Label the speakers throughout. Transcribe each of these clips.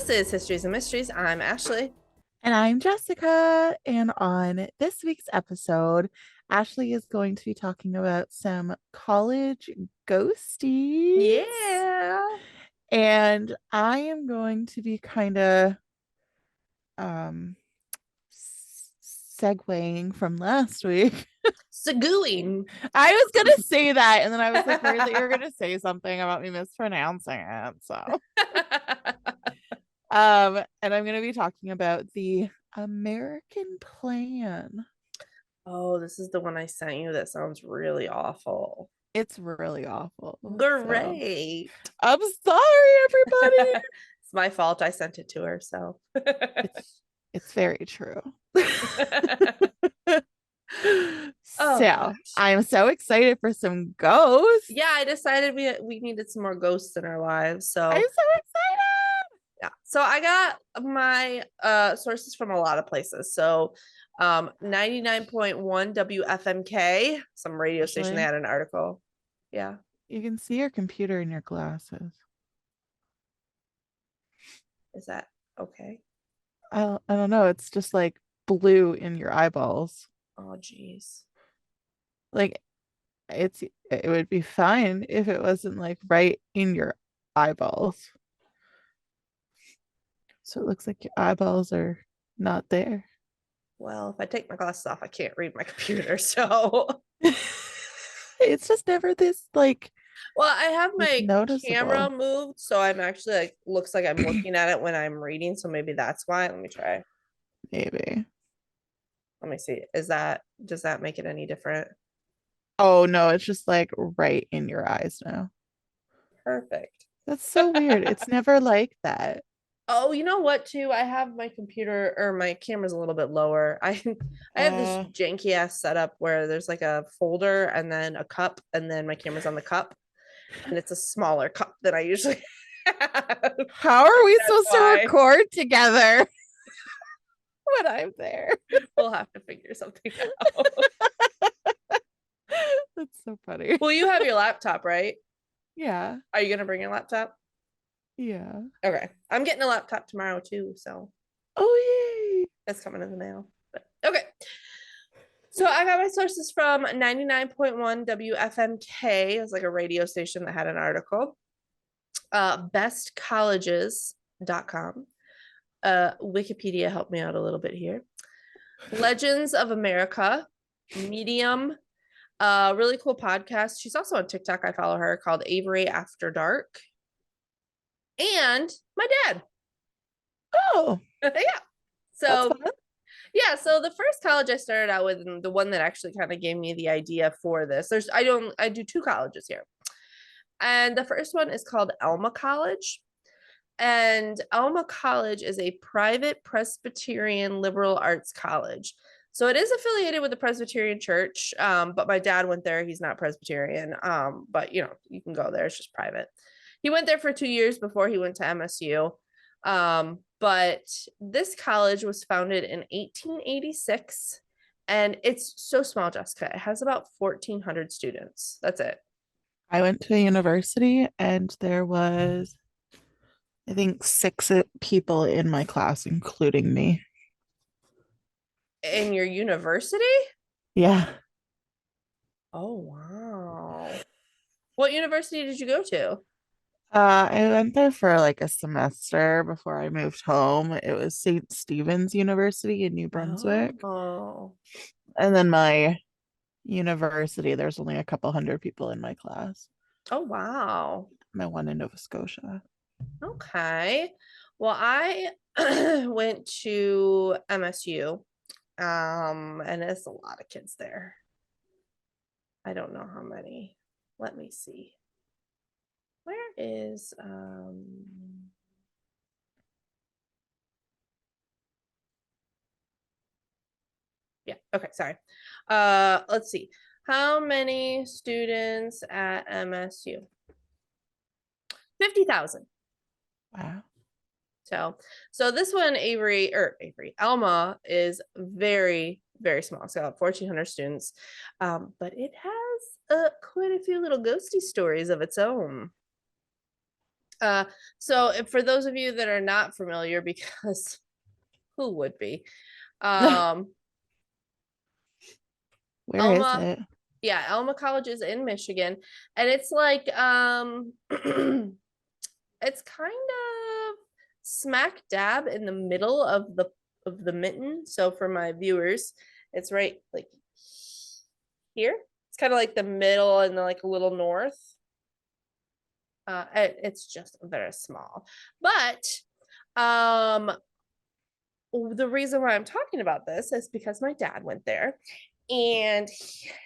Speaker 1: This is Histories and Mysteries. I'm Ashley.
Speaker 2: And I'm Jessica. And on this week's episode, Ashley is going to be talking about some college ghosties.
Speaker 1: Yeah.
Speaker 2: And I am going to be kind of um segueing from last week.
Speaker 1: Seguing.
Speaker 2: I was gonna say that, and then I was like worried that you were gonna say something about me mispronouncing it. So and I'm gonna be talking about the American plan.
Speaker 1: Oh, this is the one I sent you that sounds really awful.
Speaker 2: It's really awful. So
Speaker 1: Great.
Speaker 2: I'm sorry, everybody.
Speaker 1: It's my fault. I sent it to her, so.
Speaker 2: It's very true.
Speaker 1: Oh
Speaker 2: So
Speaker 1: gosh.
Speaker 2: I'm so excited for some ghosts.
Speaker 1: Yeah, I decided we needed some more ghosts in our lives.
Speaker 2: I'm
Speaker 1: So
Speaker 2: so excited.
Speaker 1: yeah. So I got my sources from a lot of places. So 99.1 WFMK, some radio station, they
Speaker 2: Actually,
Speaker 1: had an article. Yeah.
Speaker 2: you can see your computer in your glasses.
Speaker 1: Is that okay?
Speaker 2: I don't know. It's just like blue in your eyeballs.
Speaker 1: Oh geez.
Speaker 2: Like it would be fine if it wasn't like right in your eyeballs. So it looks like your eyeballs are not there.
Speaker 1: Well, if I take my glasses off, I can't read my computer. So
Speaker 2: It's just never this like
Speaker 1: well, I have
Speaker 2: this
Speaker 1: my camera
Speaker 2: noticeable.
Speaker 1: moved, so I'm actually like looks like I'm looking at it when I'm reading. So maybe that's why. Let me try.
Speaker 2: Maybe.
Speaker 1: Let me see. Does that make it any different?
Speaker 2: Oh no, it's just like right in your eyes now.
Speaker 1: Perfect.
Speaker 2: That's so weird. It's never like that.
Speaker 1: Oh, you know what too? I have my computer or my camera's a little bit lower. I have this
Speaker 2: Uh,
Speaker 1: janky ass setup where there's like a folder and then a cup and then my camera's on the cup and it's a smaller cup than I usually have.
Speaker 2: how are we
Speaker 1: That's
Speaker 2: supposed to
Speaker 1: why
Speaker 2: record together when I'm there?
Speaker 1: we'll have to figure something out.
Speaker 2: That's so funny.
Speaker 1: Well, you have your laptop, right?
Speaker 2: Yeah.
Speaker 1: Are you gonna bring your laptop?
Speaker 2: Yeah.
Speaker 1: Okay. I'm getting a laptop tomorrow too, so
Speaker 2: Oh yay.
Speaker 1: it's coming in the mail. But okay. So I got my sources from 99.1 WFMK. It was like a radio station that had an article. Bestcolleges.com. Wikipedia helped me out a little bit here. Legends of America, Medium, really cool podcast. She's also on TikTok. I follow her called Avery After Dark. And my dad.
Speaker 2: Oh,
Speaker 1: Yeah.
Speaker 2: that's
Speaker 1: So
Speaker 2: fun.
Speaker 1: yeah, so the first college I started out with, and the one that actually kind of gave me the idea for this, I do two colleges here. And the first one is called Alma College. And Alma College is a private Presbyterian liberal arts college. So it is affiliated with the Presbyterian Church, but my dad went there. He's not Presbyterian, but you can go there. It's just private. He went there for 2 years before he went to MSU. But this college was founded in 1886, and it's so small, Jessica. It has about 1,400 students. That's it.
Speaker 2: I went to a university and there was, I think, six people in my class, including me.
Speaker 1: In your university?
Speaker 2: Yeah.
Speaker 1: Oh, wow. What university did you go to?
Speaker 2: I went there for like a semester before I moved home. It was St. Stephen's University in New Brunswick.
Speaker 1: Oh,
Speaker 2: And then my university, there's only a couple hundred people in my class.
Speaker 1: oh, wow.
Speaker 2: My one in Nova Scotia.
Speaker 1: Okay. Well, I went to MSU, and it's a lot of kids there. I don't know how many. Let me see. Where is yeah, okay, sorry. Let's see. How many students at MSU? 50,000.
Speaker 2: Wow.
Speaker 1: So this one, Alma is very, very small. So 1,400 students, but it has quite a few little ghosty stories of its own. Uh, for those of you that are not familiar, because who would be? Um,
Speaker 2: Where is
Speaker 1: Alma,
Speaker 2: it?
Speaker 1: yeah, Alma College is in Michigan, and it's like it's kind of smack dab in the middle of the mitten. So for my viewers, it's right like here. It's kind of like the middle and then like a little north. It's just very small, but um the reason why I'm talking about this is because my dad went there, and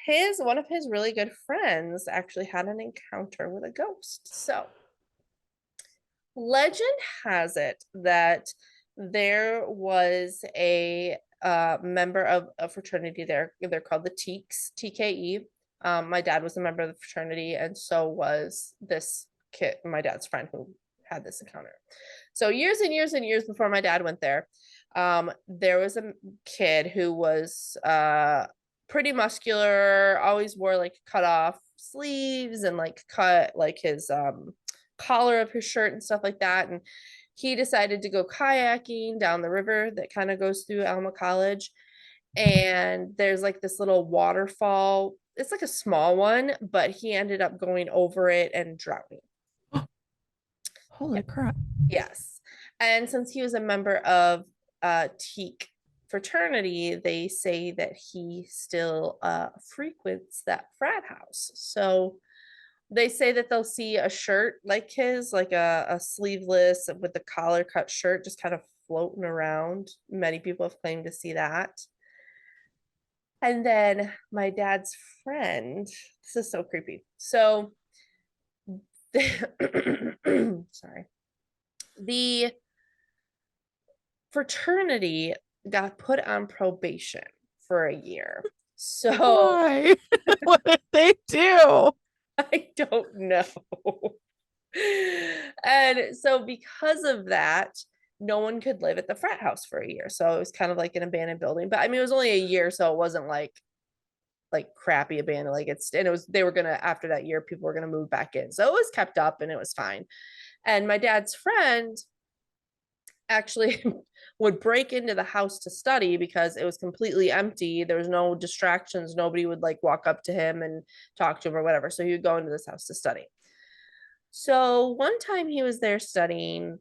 Speaker 1: his one of his really good friends actually had an encounter with a ghost. So legend has it that there was a member of a fraternity there. They're called the Teeks, TKE. My dad was a member of the fraternity, and so was this kid, my dad's friend who had this encounter. So years and years and years before my dad went there was a kid who was pretty muscular, always wore like cut off sleeves and like cut like his collar of his shirt and stuff like that. And he decided to go kayaking down the river that kind of goes through Alma College. And there's like this little waterfall. It's like a small one, but he ended up going over it and drowning.
Speaker 2: Holy crap.
Speaker 1: Yes. And since he was a member of Teak fraternity, they say that he still frequents that frat house. So they say that they'll see a shirt like his, like a sleeveless with the collar cut shirt, just kind of floating around. Many people have claimed to see that. And then my dad's friend, this is so creepy. So, sorry, the fraternity got put on probation for a year. So
Speaker 2: Why? What did they do?
Speaker 1: I don't know. And so because of that, no one could live at the frat house for a year. So it was kind of like an abandoned building. But I mean, it was only a year, so it wasn't like crappy abandoned. Like it's and it was they were gonna after that year, people were gonna move back in. So it was kept up and it was fine. And my dad's friend actually would break into the house to study because it was completely empty. There was no distractions. Nobody would like walk up to him and talk to him or whatever. So he would go into this house to study. So one time he was there studying,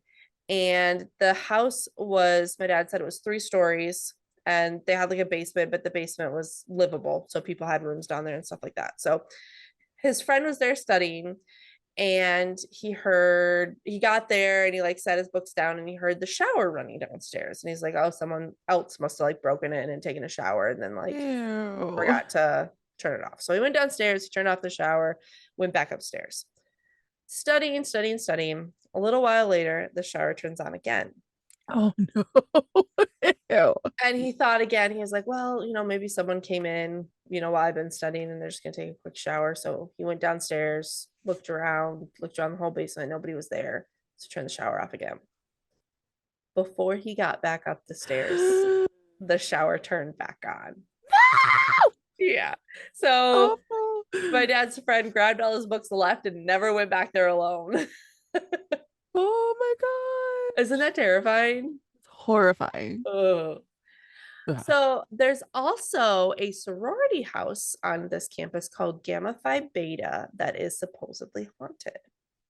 Speaker 1: and the house was, my dad said it was 3 stories, and they had like a basement, but the basement was livable. So people had rooms down there and stuff like that. So his friend was there studying, and he got there and he like set his books down and he heard the shower running downstairs. And he's like, oh, someone else must have like broken in and taken a shower and then like
Speaker 2: Ew.
Speaker 1: forgot to turn it off. So he went downstairs, he turned off the shower, went back upstairs studying, studying, studying. A little while later, the shower turns on again.
Speaker 2: Oh no. Ew.
Speaker 1: And he thought again, he was like, well, maybe someone came in, while I've been studying and they're just going to take a quick shower. So he went downstairs, looked around the whole basement. Nobody was there. So turned the shower off again. Before he got back up the stairs, the shower turned back on. Yeah. So
Speaker 2: Awful.
Speaker 1: my dad's friend grabbed all his books, left, and never went back there alone.
Speaker 2: Oh my god.
Speaker 1: Isn't that terrifying?
Speaker 2: It's horrifying.
Speaker 1: Ugh.
Speaker 2: Ugh.
Speaker 1: So there's also a sorority house on this campus called Gamma Phi Beta that is supposedly haunted.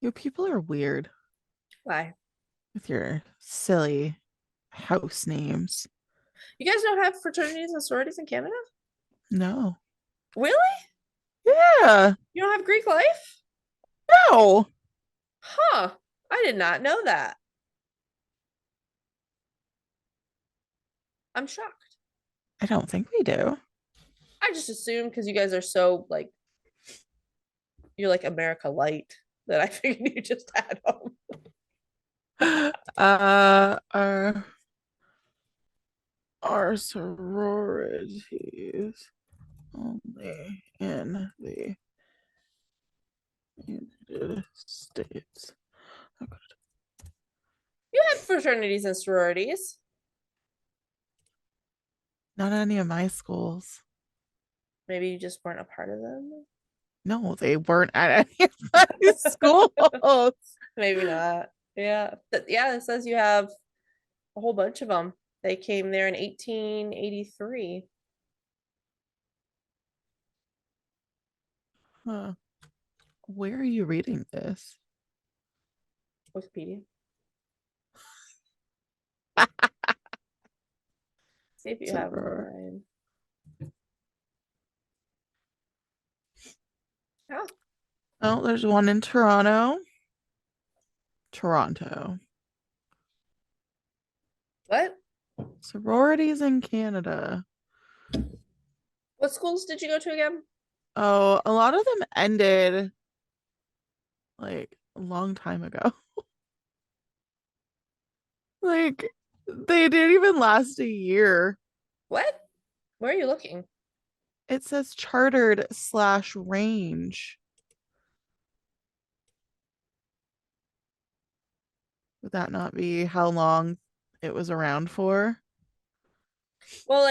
Speaker 2: You people are weird
Speaker 1: Why?
Speaker 2: with your silly house names.
Speaker 1: You guys don't have fraternities and sororities in Canada?
Speaker 2: No.
Speaker 1: Really?
Speaker 2: Yeah.
Speaker 1: You don't have Greek life?
Speaker 2: No.
Speaker 1: Huh. I did not know that. I'm shocked.
Speaker 2: I don't think we do.
Speaker 1: I just assumed because you guys are so like you're like America Light that I figured you just had them.
Speaker 2: Uh, our sororities only in the United States. Okay.
Speaker 1: You had fraternities and sororities.
Speaker 2: Not any of my schools.
Speaker 1: Maybe you just weren't a part of them.
Speaker 2: No, they weren't at any of my schools.
Speaker 1: Maybe not. Yeah. Yeah, it says you have a whole bunch of them. They came there in 1883.
Speaker 2: Huh. Where are you reading this?
Speaker 1: Wikipedia. See if you have
Speaker 2: Soror.
Speaker 1: mine. Oh,
Speaker 2: Oh, there's one in Toronto. Toronto.
Speaker 1: what?
Speaker 2: Sororities in Canada.
Speaker 1: What schools did you go to again?
Speaker 2: Oh, a lot of them ended like a long time ago. Like they didn't even last a year.
Speaker 1: What? Where are you looking?
Speaker 2: It says chartered/range. Would that not be how long it was around for?
Speaker 1: Well,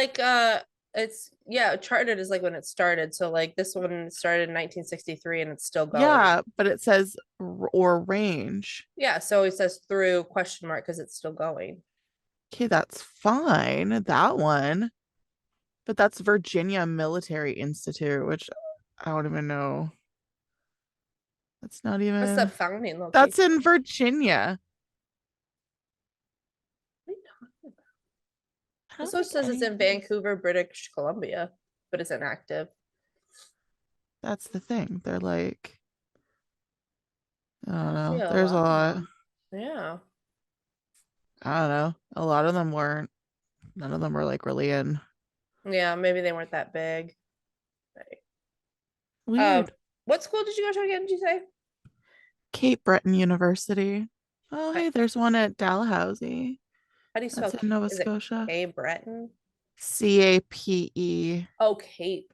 Speaker 1: it's yeah, chartered is like when it started. So like this one started in 1963 and it's still going.
Speaker 2: Yeah, but it says or range.
Speaker 1: Yeah, so it says through question mark because it's still going.
Speaker 2: Okay, that's fine. That one. But that's Virginia Military Institute, which I don't even know. That's not
Speaker 1: What's the
Speaker 2: even.
Speaker 1: founding
Speaker 2: That's
Speaker 1: location?
Speaker 2: in Virginia.
Speaker 1: What are you talking about?
Speaker 2: I
Speaker 1: This
Speaker 2: don't
Speaker 1: one
Speaker 2: think
Speaker 1: says it's
Speaker 2: any of
Speaker 1: in
Speaker 2: these.
Speaker 1: Vancouver, British Columbia, but it's inactive.
Speaker 2: That's the thing. They're like, I
Speaker 1: I
Speaker 2: don't
Speaker 1: see
Speaker 2: know.
Speaker 1: a
Speaker 2: There's a
Speaker 1: lot of
Speaker 2: lot.
Speaker 1: them. Yeah.
Speaker 2: I don't know. A lot of them weren't. None of them were like really in.
Speaker 1: Yeah, maybe they weren't that big. Right. Um,
Speaker 2: Weird.
Speaker 1: what school did you go to again, did you say?
Speaker 2: Cape Breton University. Oh,
Speaker 1: How,
Speaker 2: hey, there's one at Dalhousie.
Speaker 1: how do you spell
Speaker 2: That's in Nova
Speaker 1: Is it
Speaker 2: Scotia.
Speaker 1: K Breton?
Speaker 2: CAPE.
Speaker 1: Oh, Cape.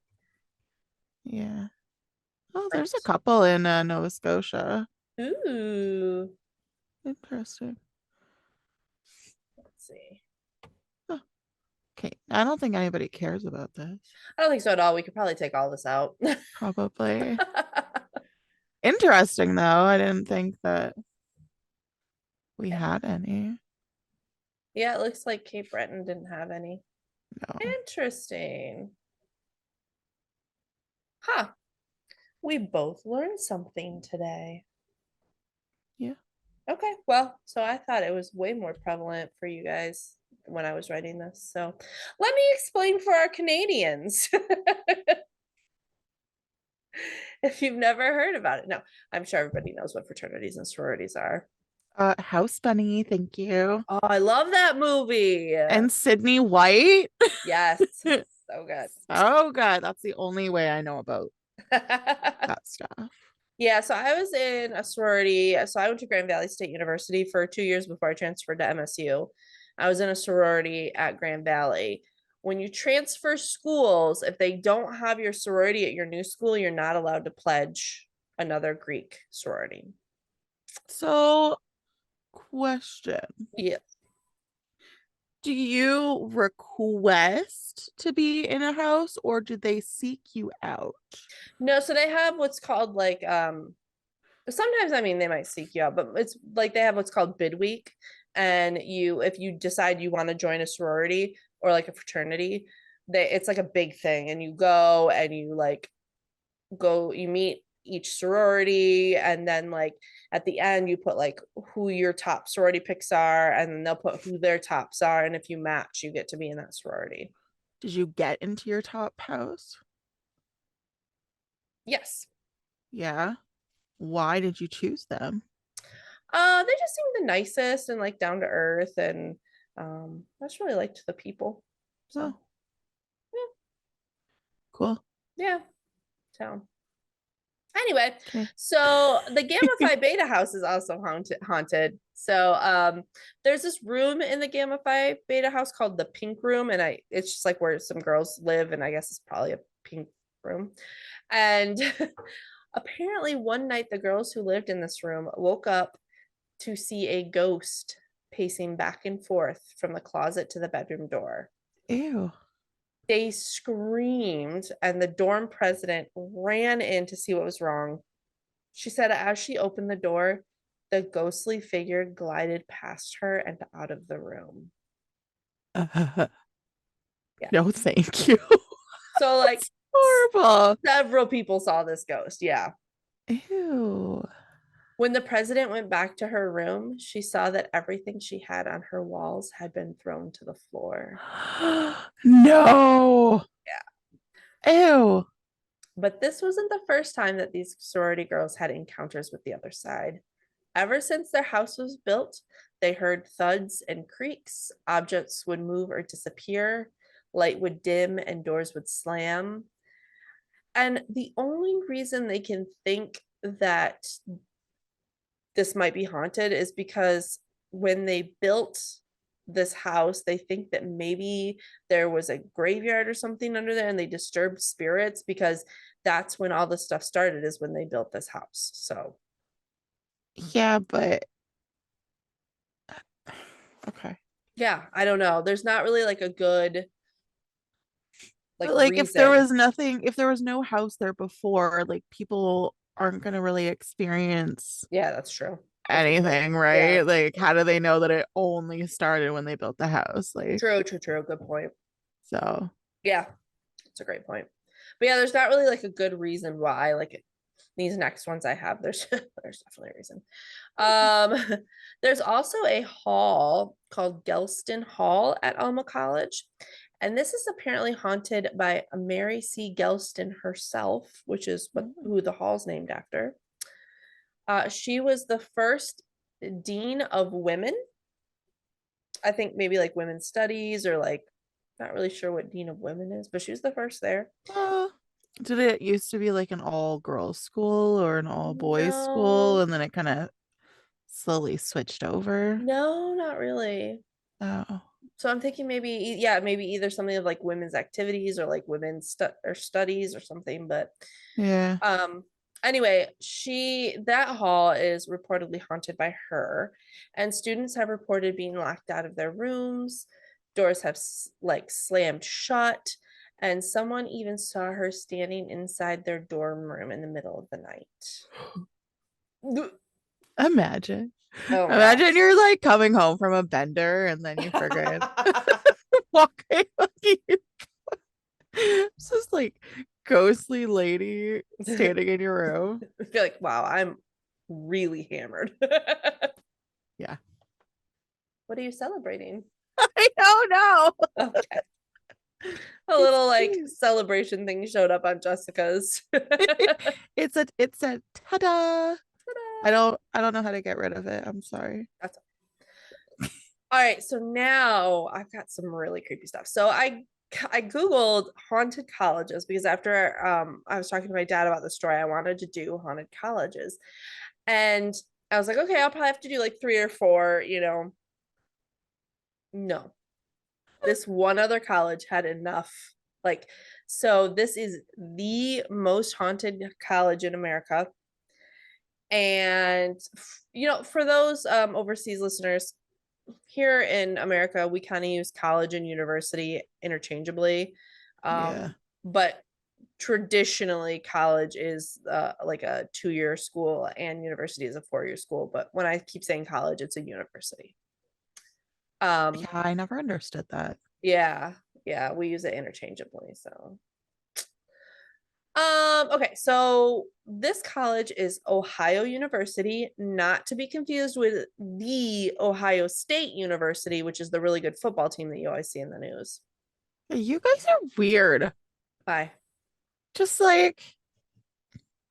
Speaker 2: Yeah. Oh, there's a
Speaker 1: Brett.
Speaker 2: couple in Nova Scotia.
Speaker 1: Ooh.
Speaker 2: Interesting.
Speaker 1: Let's see.
Speaker 2: Huh. Okay. I don't think anybody cares about this.
Speaker 1: I don't think so at all. We could probably take all this out.
Speaker 2: Probably. Interesting, though. I didn't think that we had any.
Speaker 1: Yeah, it looks like Cape Breton didn't have any.
Speaker 2: No.
Speaker 1: Interesting. Huh. We both learned something today.
Speaker 2: Yeah.
Speaker 1: Okay, well, so I thought it was way more prevalent for you guys when I was writing this. So let me explain for our Canadians if you've never heard about it. No, I'm sure everybody knows what fraternities and sororities are.
Speaker 2: House Bunny, thank you.
Speaker 1: Oh, I love that movie.
Speaker 2: And Sydney White.
Speaker 1: Yes, so good.
Speaker 2: Oh god, that's the only way I know about that stuff.
Speaker 1: Yeah, so I was in a sorority. So I went to Grand Valley State University for 2 years before I transferred to MSU. I was in a sorority at Grand Valley. When you transfer schools, if they don't have your sorority at your new school, you're not allowed to pledge another Greek sorority.
Speaker 2: So, question.
Speaker 1: Yeah.
Speaker 2: Do you request to be in a house or do they seek you out?
Speaker 1: No, so they have what's called sometimes I mean they might seek you out, but it's like they have what's called bid week. And you if you decide you want to join a sorority or like a fraternity, it's like a big thing. And you go and you meet each sorority, and then like at the end you put like who your top sorority picks are, and then they'll put who their tops are, and if you match, you get to be in that sorority.
Speaker 2: Did you get into your top house?
Speaker 1: Yes.
Speaker 2: Yeah. Why did you choose them?
Speaker 1: They just seemed the nicest and like down to earth, and I just really liked the people. So
Speaker 2: Oh, cool.
Speaker 1: yeah. So anyway,
Speaker 2: Okay.
Speaker 1: so the Gamma Phi Beta house is also haunted. So there's this room in the Gamma Phi Beta house called the Pink Room, and I it's just like where some girls live, and I guess it's probably a pink room. And apparently one night the girls who lived in this room woke up to see a ghost pacing back and forth from the closet to the bedroom door.
Speaker 2: Ew.
Speaker 1: They screamed, and the dorm president ran in to see what was wrong. She said as she opened the door, the ghostly figure glided past her and out of the room. Yeah.
Speaker 2: No, thank you.
Speaker 1: So, like,
Speaker 2: That's horrible.
Speaker 1: several people saw this ghost. Yeah.
Speaker 2: Ew.
Speaker 1: When the president went back to her room, she saw that everything she had on her walls had been thrown to the floor.
Speaker 2: No.
Speaker 1: Yeah.
Speaker 2: Ew.
Speaker 1: But this wasn't the first time that these sorority girls had encounters with the other side. Ever since their house was built, they heard thuds and creaks, objects would move or disappear, light would dim, and doors would slam. And the only reason they can think that this might be haunted is because when they built this house, they think that maybe there was a graveyard or something under there and they disturbed spirits because that's when all this stuff started, is when they built this house. So,
Speaker 2: Yeah, but okay.
Speaker 1: yeah, I don't know. There's not really like a good like
Speaker 2: But like if there
Speaker 1: reason.
Speaker 2: was nothing, if there was no house there before, like people aren't gonna really experience
Speaker 1: Yeah, that's true. That's a good point.
Speaker 2: anything,
Speaker 1: Yeah,
Speaker 2: right? Like how do they know that it only started when they built the house? Like
Speaker 1: true, true, true. Good point.
Speaker 2: so
Speaker 1: Yeah, it's a great point. But yeah, there's not really like a good reason why. Like these next ones I have, there's definitely a reason.
Speaker 2: okay.
Speaker 1: Um, there's also a hall called Gelston Hall at Alma College. And this is apparently haunted by Mary C. Gelston herself, which is what
Speaker 2: Oh,
Speaker 1: who the hall's named after. She was the first dean of women. I think maybe like women's studies or like not really sure what dean of women is, but she was the first there.
Speaker 2: uh, did it used to be like an all girls school or an all boys school
Speaker 1: No,
Speaker 2: and then it kind of slowly switched over?
Speaker 1: no, not really.
Speaker 2: Oh,
Speaker 1: So I'm thinking maybe yeah, maybe either something of like women's activities or like women's or studies or something. But
Speaker 2: yeah.
Speaker 1: um anyway, she that hall is reportedly haunted by her, and students have reported being locked out of their rooms. Doors have like slammed shut, and someone even saw her standing inside their dorm room in the middle of the night.
Speaker 2: Imagine.
Speaker 1: Oh my
Speaker 2: Imagine
Speaker 1: gosh.
Speaker 2: you're like coming home from a bender and then you forget walking like it's just like ghostly lady
Speaker 1: I
Speaker 2: standing in your room.
Speaker 1: feel like wow, I'm really hammered.
Speaker 2: Yeah.
Speaker 1: What are you celebrating?
Speaker 2: I don't know.
Speaker 1: Okay. A
Speaker 2: It's
Speaker 1: little like
Speaker 2: cute.
Speaker 1: celebration thing showed up on Jessica's.
Speaker 2: It's a ta-da. I don't know how to get rid of it. I'm sorry.
Speaker 1: That's all right. So now I've got some really creepy stuff. So I googled haunted colleges because after I was talking to my dad about the story, I wanted to do haunted colleges, and I was like, okay, I'll probably have to do like three or four. No, this one other college had enough. Like, so this is the most haunted college in America. And for those overseas listeners, here in America, we kind of use college and university interchangeably.
Speaker 2: Yeah.
Speaker 1: But traditionally, college is like a 2-year school and university is a 4-year school. But when I keep saying college, it's a university.
Speaker 2: Yeah,
Speaker 1: Um,
Speaker 2: I never understood that.
Speaker 1: yeah, yeah, we use it interchangeably. So okay, so this college is Ohio University, not to be confused with the Ohio State University, which is the really good football team that you always see in the news.
Speaker 2: You guys are weird.
Speaker 1: Bye.
Speaker 2: Just like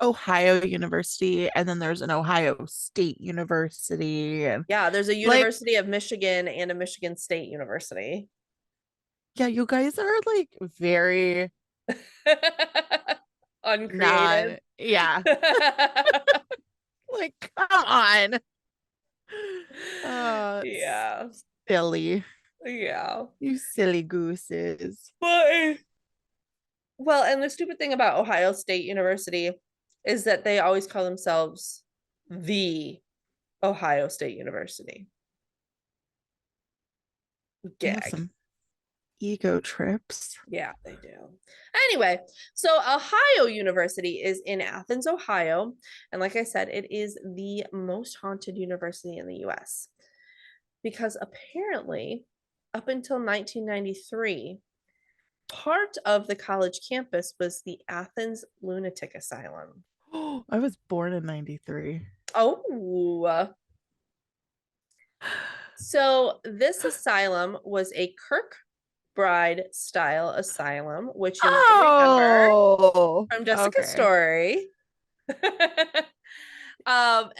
Speaker 2: Ohio University, and then there's an Ohio State University, and
Speaker 1: Yeah, there's a
Speaker 2: like,
Speaker 1: University of Michigan and a Michigan State University.
Speaker 2: yeah, you guys are like very
Speaker 1: Uncreative.
Speaker 2: not, yeah, like, come on. It's
Speaker 1: Yeah.
Speaker 2: silly.
Speaker 1: Yeah.
Speaker 2: You silly gooses.
Speaker 1: But well, and the stupid thing about Ohio State University is that they always call themselves the Ohio State University.
Speaker 2: They have
Speaker 1: Gag.
Speaker 2: some Ego trips.
Speaker 1: Yeah, they do. Anyway, so Ohio University is in Athens, Ohio. And like I said, it is the most haunted university in the US because apparently, up until 1993, part of the college campus was the Athens Lunatic Asylum.
Speaker 2: Oh, I was born in 93.
Speaker 1: Oh, so this asylum was a Kirkbride style asylum, which you might remember
Speaker 2: Oh,
Speaker 1: from Jessica's
Speaker 2: okay.
Speaker 1: story.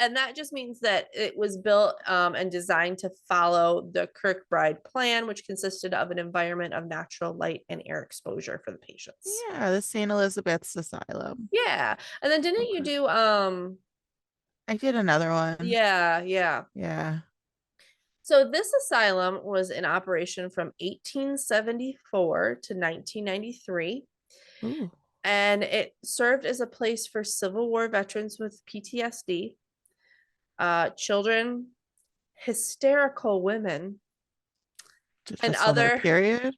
Speaker 1: And that just means that it was built and designed to follow the Kirkbride plan, which consisted of an environment of natural light and air exposure for the patients.
Speaker 2: Yeah, the St. Elizabeth's Asylum.
Speaker 1: Yeah. And then didn't you
Speaker 2: Okay.
Speaker 1: do
Speaker 2: I did another one.
Speaker 1: yeah, yeah.
Speaker 2: Yeah.
Speaker 1: So this asylum was in operation from 1874 to 1993,
Speaker 2: Ooh,
Speaker 1: and it served as a place for Civil War veterans with PTSD, children, hysterical women, and
Speaker 2: just on their
Speaker 1: other,
Speaker 2: period.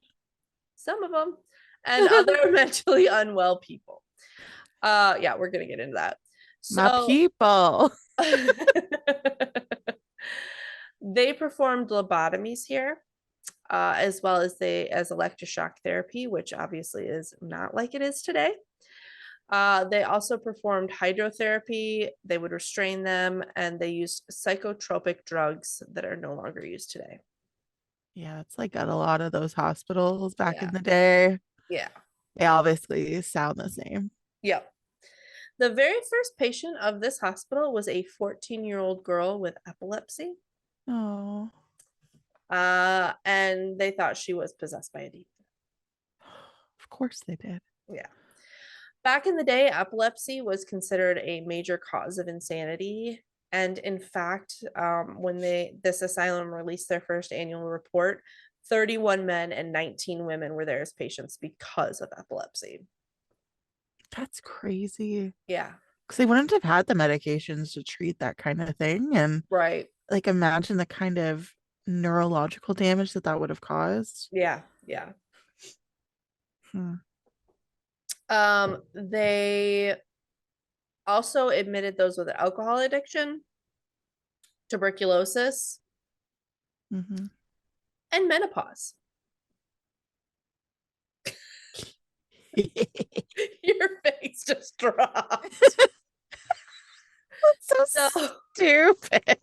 Speaker 1: some of them, and other mentally unwell people. Yeah, we're gonna get into that.
Speaker 2: My
Speaker 1: So
Speaker 2: people.
Speaker 1: they performed lobotomies here, as well as electroshock therapy, which obviously is not like it is today. They also performed hydrotherapy. They would restrain them, and they used psychotropic drugs that are no longer used today.
Speaker 2: Yeah, it's like at a lot of those hospitals back in
Speaker 1: Yeah,
Speaker 2: the day.
Speaker 1: yeah,
Speaker 2: They obviously sound the same.
Speaker 1: yep. The very first patient of this hospital was a 14-year-old girl with epilepsy.
Speaker 2: Oh,
Speaker 1: And they thought she was possessed by a demon.
Speaker 2: of course they did.
Speaker 1: Yeah. Back in the day, epilepsy was considered a major cause of insanity. And in fact, when this asylum released their first annual report, 31 men and 19 women were there as patients because of epilepsy.
Speaker 2: That's crazy.
Speaker 1: Yeah,
Speaker 2: Because they wouldn't have had the medications to treat that kind of thing. And
Speaker 1: right.
Speaker 2: like, imagine the kind of neurological damage that that would have caused.
Speaker 1: Yeah, yeah.
Speaker 2: Hmm.
Speaker 1: They also admitted those with alcohol addiction, tuberculosis,
Speaker 2: Mm-hmm.
Speaker 1: and menopause. Your face just dropped.
Speaker 2: That's so
Speaker 1: So,
Speaker 2: stupid.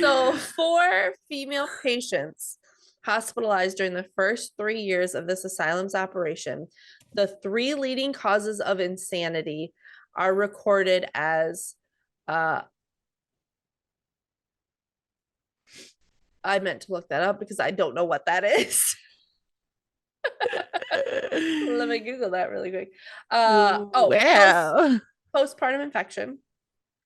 Speaker 1: so 4 female patients hospitalized during the first 3 years of this asylum's operation. The 3 leading causes of insanity are recorded as uh, I meant to look that up because I don't know what that is. Let me Google that really quick. Oh,
Speaker 2: Well.
Speaker 1: postpartum infection,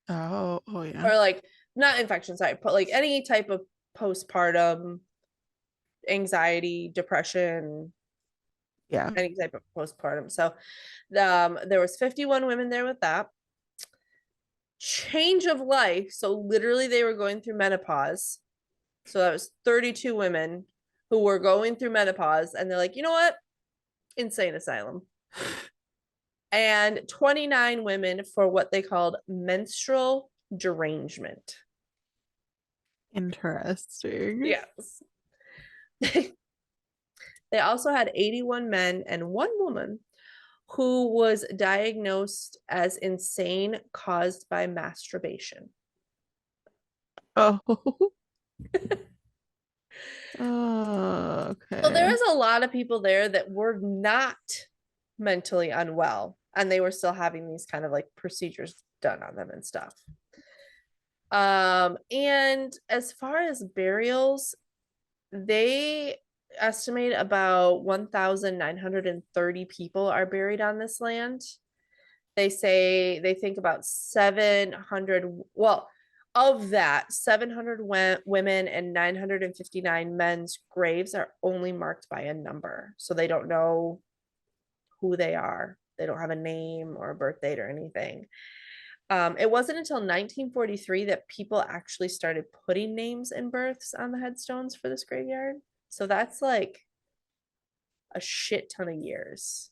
Speaker 2: Oh, yeah.
Speaker 1: or like not infection, sorry, but like any type of postpartum anxiety, depression,
Speaker 2: Yeah.
Speaker 1: any type of postpartum. So there was 51 women there with that. Change of life. So literally they were going through menopause. So that was 32 women who were going through menopause, and they're like, you know what? Insane asylum. And 29 women for what they called menstrual derangement.
Speaker 2: Interesting.
Speaker 1: Yes. They also had 81 men and 1 woman who was diagnosed as insane caused by masturbation.
Speaker 2: Oh. Oh,
Speaker 1: So there
Speaker 2: okay.
Speaker 1: was a lot of people there that were not mentally unwell, and they were still having these kind of like procedures done on them and stuff. And as far as burials, they estimate about 1,930 people are buried on this land. They say they think about 700, well, of that, 700 women and 959 men's graves are only marked by a number. So they don't know who they are. They don't have a name or a birth date or anything. It wasn't until 1943 that people actually started putting names and births on the headstones for this graveyard. So that's like a shit ton of years.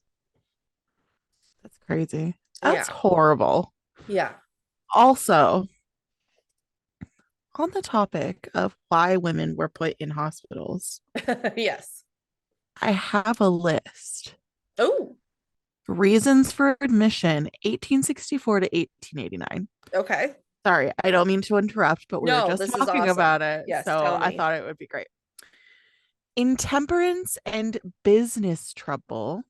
Speaker 2: That's crazy. That's
Speaker 1: Yeah.
Speaker 2: horrible.
Speaker 1: Yeah.
Speaker 2: Also, on the topic of why women were put in hospitals,
Speaker 1: Yes.
Speaker 2: I have a list.
Speaker 1: Oh,
Speaker 2: Reasons for admission 1864 to 1889.
Speaker 1: okay.
Speaker 2: Sorry, I don't mean to interrupt, but we were
Speaker 1: No,
Speaker 2: just
Speaker 1: this is
Speaker 2: talking
Speaker 1: awesome.
Speaker 2: about it.
Speaker 1: Yes,
Speaker 2: So
Speaker 1: tell
Speaker 2: I
Speaker 1: me.
Speaker 2: thought it would be great. Intemperance and business trouble,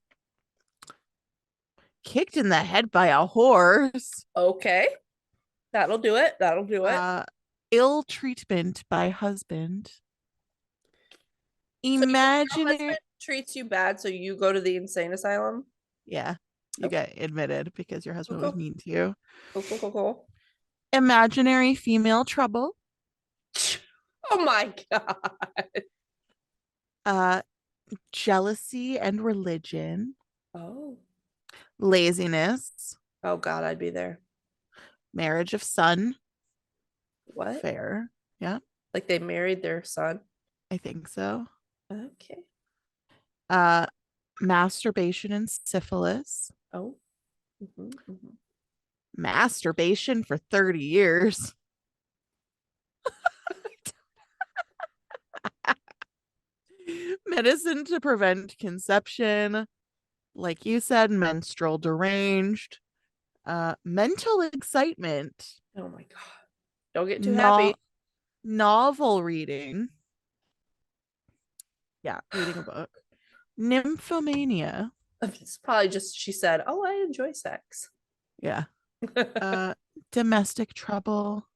Speaker 2: kicked in the head by a horse,
Speaker 1: Okay. That'll do it. That'll do it.
Speaker 2: uh, ill treatment by husband,
Speaker 1: So your
Speaker 2: imaginary.
Speaker 1: husband treats you bad, so you go to the insane asylum?
Speaker 2: Yeah, you
Speaker 1: Okay.
Speaker 2: get admitted because your
Speaker 1: Cool,
Speaker 2: husband was
Speaker 1: cool.
Speaker 2: mean to you.
Speaker 1: Cool, cool, cool, cool.
Speaker 2: Imaginary female trouble,
Speaker 1: Oh my God.
Speaker 2: uh, jealousy and religion,
Speaker 1: Oh.
Speaker 2: laziness,
Speaker 1: Oh God, I'd be there.
Speaker 2: marriage of son.
Speaker 1: What?
Speaker 2: Fair. Yeah,
Speaker 1: Like they married their son?
Speaker 2: I think so.
Speaker 1: Okay.
Speaker 2: Uh, masturbation and syphilis,
Speaker 1: Oh. Mhm.
Speaker 2: masturbation for 30 years, medicine to prevent conception, like you said, menstrual deranged, mental excitement,
Speaker 1: Oh my God. Don't get too
Speaker 2: no-
Speaker 1: happy.
Speaker 2: novel reading. Yeah, reading a book. Nymphomania.
Speaker 1: It's probably just she said, "Oh, I enjoy sex."
Speaker 2: Yeah. Uh, domestic trouble,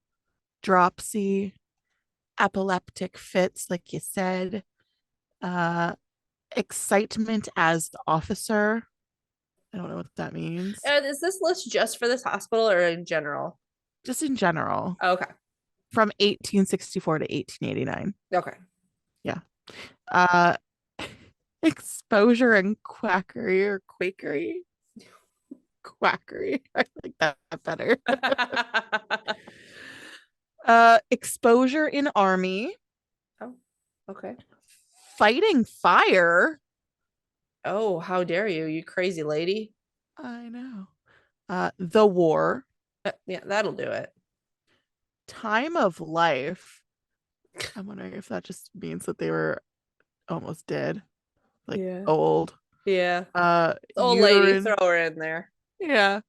Speaker 2: dropsy, epileptic fits, like you said. Uh, excitement as officer. I don't know what that means.
Speaker 1: And is this list just for this hospital or in general?
Speaker 2: Just in general,
Speaker 1: Okay.
Speaker 2: from 1864 to 1889.
Speaker 1: Okay.
Speaker 2: Yeah. Uh, exposure and quackery or quakery. Quackery. I like that better. Exposure in army,
Speaker 1: Oh, okay.
Speaker 2: fighting fire.
Speaker 1: Oh, how dare you, you crazy lady.
Speaker 2: I know. The war,
Speaker 1: Yeah, that'll do it.
Speaker 2: time of life. I'm wondering if that just means that they were almost dead, like
Speaker 1: Yeah.
Speaker 2: old.
Speaker 1: Yeah. Old lady, throw
Speaker 2: Uterine,
Speaker 1: her in there.
Speaker 2: yeah,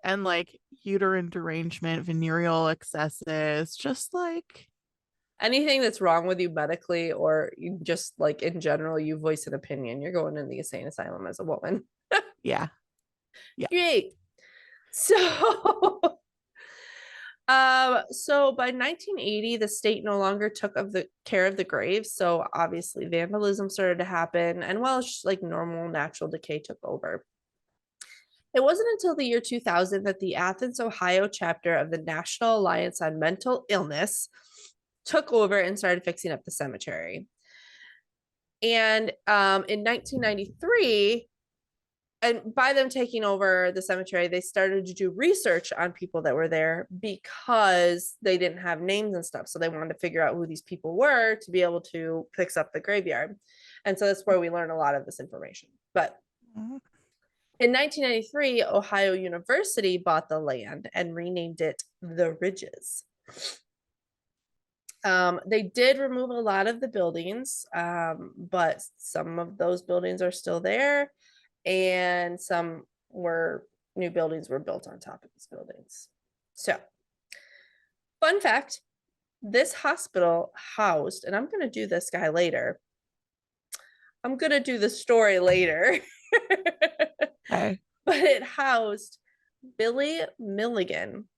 Speaker 2: and like uterine derangement, venereal excesses, just like
Speaker 1: Anything that's wrong with you medically or you just like in general, you voice an opinion, you're going in the insane asylum as a woman.
Speaker 2: yeah, yeah.
Speaker 1: Great. So so by 1980, the state no longer took of the care of the graves. So obviously vandalism started to happen and Welsh like normal natural decay took over. It wasn't until the year 2000 that the Athens, Ohio chapter of the National Alliance on Mental Illness took over and started fixing up the cemetery. And in 1993, and by them taking over the cemetery, they started to do research on people that were there because they didn't have names and stuff. So they wanted to figure out who these people were to be able to fix up the graveyard. And so that's where we learn a lot of this information. But in 1993, Ohio University bought the land and renamed it the Ridges. They did remove a lot of the buildings, but some of those buildings are still there, and some were new buildings were built on top of these buildings. So, fun fact, this hospital housed, and I'm going to do this guy later. I'm going to do the story later.
Speaker 2: Okay.
Speaker 1: But it housed Billy Milligan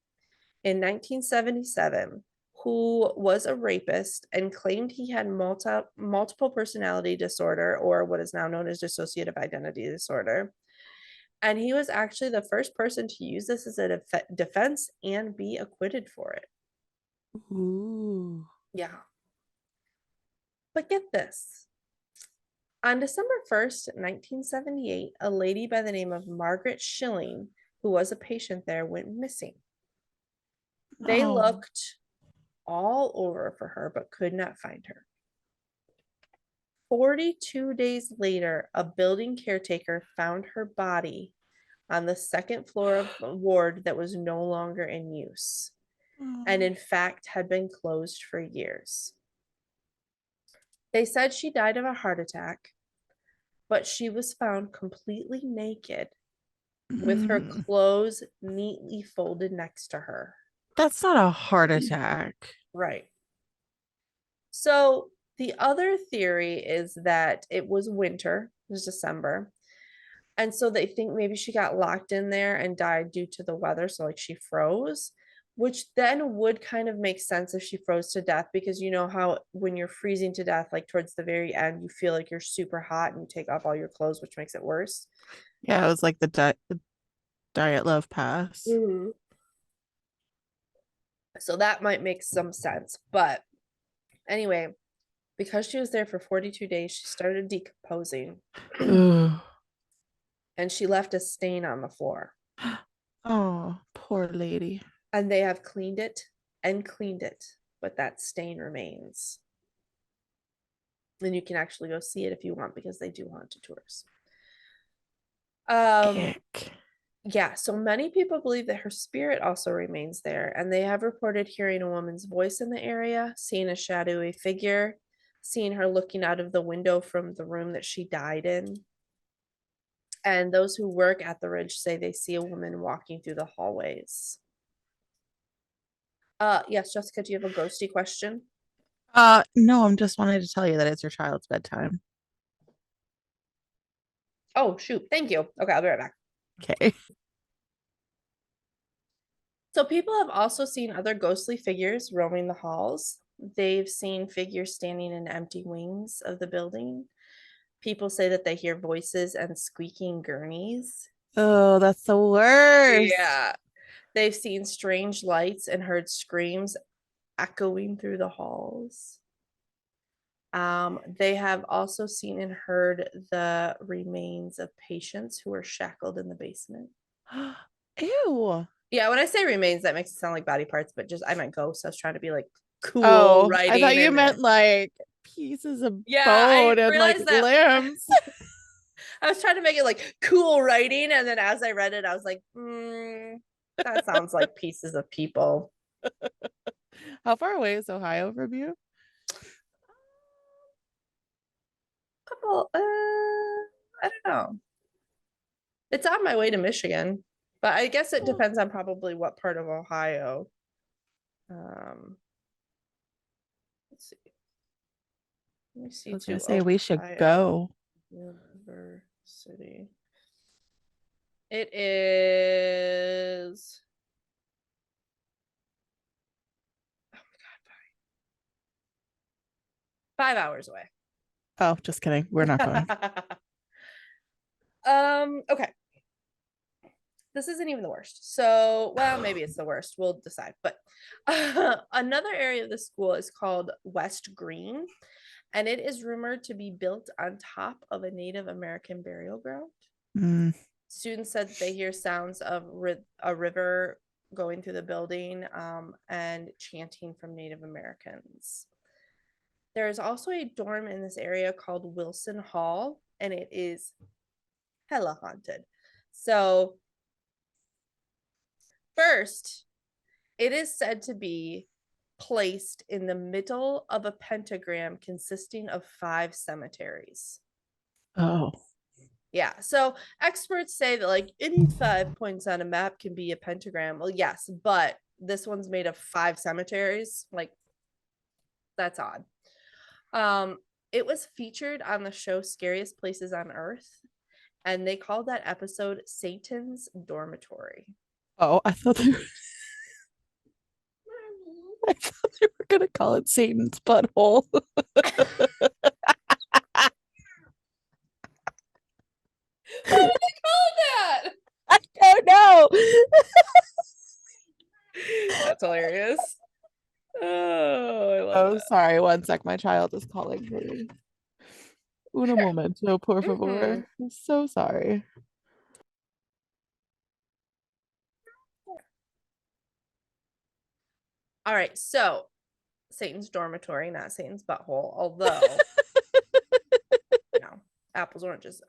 Speaker 1: in 1977, who was a rapist and claimed he had multiple personality disorder, or what is now known as dissociative identity disorder. And he was actually the first person to use this as a defense and be acquitted for it.
Speaker 2: Ooh.
Speaker 1: Yeah. But get this. On December 1st, 1978, a lady by the name of Margaret Schilling, who was a patient there, went missing. They
Speaker 2: Oh.
Speaker 1: looked all over for her, but could not find her. 42 days later, a building caretaker found her body on the second floor of a ward that was no longer in use, and
Speaker 2: Oh.
Speaker 1: in fact had been closed for years. They said she died of a heart attack, but she was found completely naked with her
Speaker 2: Mm.
Speaker 1: clothes neatly folded next to her.
Speaker 2: That's not a heart attack.
Speaker 1: Right. So the other theory is that it was winter, it was December. And so they think maybe she got locked in there and died due to the weather. So, like, she froze, which then would kind of make sense if she froze to death, because you know how when you're freezing to death, like towards the very end, you feel like you're super hot and you take off all your clothes, which makes it worse.
Speaker 2: Yeah, it was like the diet love pass.
Speaker 1: Mhm. So that might make some sense. But anyway, because she was there for 42 days, she started decomposing
Speaker 2: Ugh.
Speaker 1: and she left a stain on the floor.
Speaker 2: Oh, poor lady.
Speaker 1: And they have cleaned it and cleaned it, but that stain remains. And you can actually go see it if you want, because they do haunted tours. Um,
Speaker 2: Ick.
Speaker 1: yeah, so many people believe that her spirit also remains there, and they have reported hearing a woman's voice in the area, seeing a shadowy figure, seeing her looking out of the window from the room that she died in. And those who work at the ridge say they see a woman walking through the hallways. Yes, Jessica, do you have a ghosty question?
Speaker 2: No, I'm just wanting to tell you that it's your child's bedtime.
Speaker 1: Oh, shoot. Thank you. Okay, I'll be right back.
Speaker 2: Okay.
Speaker 1: So people have also seen other ghostly figures roaming the halls. They've seen figures standing in empty wings of the building. People say that they hear voices and squeaking gurneys.
Speaker 2: Oh, that's the worst.
Speaker 1: Yeah. They've seen strange lights and heard screams echoing through the halls. They have also seen and heard the remains of patients who were shackled in the basement.
Speaker 2: Ew.
Speaker 1: Yeah, when I say remains, that makes it sound like body parts, but just I meant ghosts. I was trying to be like cool
Speaker 2: Oh, I thought
Speaker 1: writing
Speaker 2: you
Speaker 1: and
Speaker 2: meant like pieces of
Speaker 1: yeah, I
Speaker 2: bone and like
Speaker 1: realized that.
Speaker 2: limbs.
Speaker 1: I was trying to make it like cool writing, and then as I read it, I was like, that sounds like pieces of people.
Speaker 2: How far away is Ohio from you?
Speaker 1: Couple, I don't know. It's on my way to Michigan, but I guess it
Speaker 2: Oh,
Speaker 1: depends on probably what part of Ohio. Um, let's see. Let me
Speaker 2: I
Speaker 1: see
Speaker 2: was gonna
Speaker 1: to
Speaker 2: say we should
Speaker 1: Ohio
Speaker 2: go.
Speaker 1: University. It is 5 hours away.
Speaker 2: Oh, just kidding. We're not going.
Speaker 1: Okay. This isn't even the worst. So, well, maybe it's the worst. We'll decide. But another area of the school is called West Green, and it is rumored to be built on top of a Native American burial ground.
Speaker 2: Mm.
Speaker 1: Students said that they hear sounds of a river going through the building, and chanting from Native Americans. There is also a dorm in this area called Wilson Hall, and it is hella haunted. So, first, it is said to be placed in the middle of a pentagram consisting of 5 cemeteries.
Speaker 2: Oh.
Speaker 1: Yeah. So experts say that like any 5 points on a map can be a pentagram. Well, yes, but this one's made of 5 cemeteries. Like, that's odd. Um, it was featured on the show Scariest Places on Earth, and they called that episode Satan's Dormitory.
Speaker 2: Oh, I thought you were gonna call it Satan's butthole.
Speaker 1: Why did they call it
Speaker 2: I don't know.
Speaker 1: that? That's hilarious. Oh, I love
Speaker 2: Oh,
Speaker 1: that.
Speaker 2: sorry. One sec. My child is calling me. Uno
Speaker 1: Sure.
Speaker 2: momento, por
Speaker 1: Mm-hmm.
Speaker 2: favor. I'm so sorry.
Speaker 1: All right. So Satan's dormitory, not Satan's butthole. Although apples, oranges.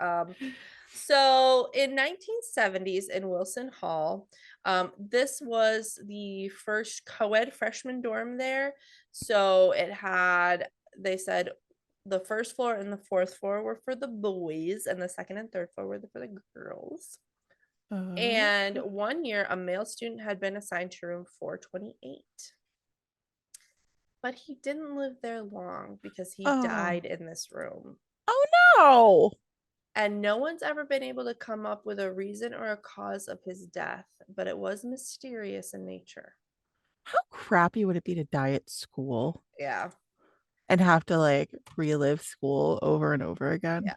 Speaker 1: So in 1970s in Wilson Hall, this was the first co-ed freshman dorm there. So it had, they said the first floor and the fourth floor were for the boys, and the second and third floor were for the girls.
Speaker 2: Oh.
Speaker 1: And one year, a male student had been assigned to room 428. But he didn't live there long because he
Speaker 2: Oh.
Speaker 1: died in this room.
Speaker 2: Oh no.
Speaker 1: And no one's ever been able to come up with a reason or a cause of his death, but it was mysterious in nature.
Speaker 2: How crappy would it be to die at school
Speaker 1: Yeah.
Speaker 2: and have to like relive school over and over again?
Speaker 1: Yeah.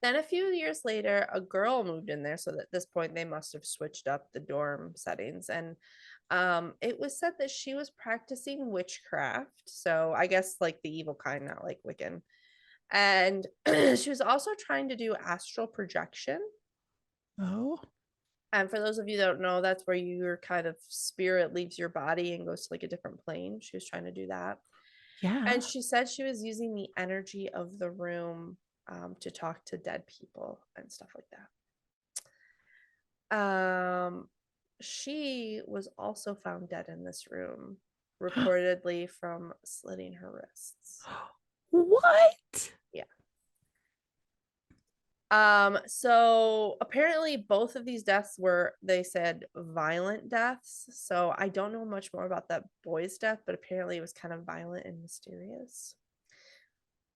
Speaker 1: Then a few years later, a girl moved in there. So at this point, they must have switched up the dorm settings. And it was said that she was practicing witchcraft. So I guess like the evil kind, not like Wiccan. And she was also trying to do astral projection.
Speaker 2: Oh,
Speaker 1: And for those of you that don't know, that's where your kind of spirit leaves your body and goes to like a different plane. She was trying to do that.
Speaker 2: yeah.
Speaker 1: And she said she was using the energy of the room to talk to dead people and stuff like that. She was also found dead in this room, reportedly from slitting her wrists.
Speaker 2: What?
Speaker 1: Yeah. So apparently both of these deaths were, they said, violent deaths. So I don't know much more about that boy's death, but apparently it was kind of violent and mysterious.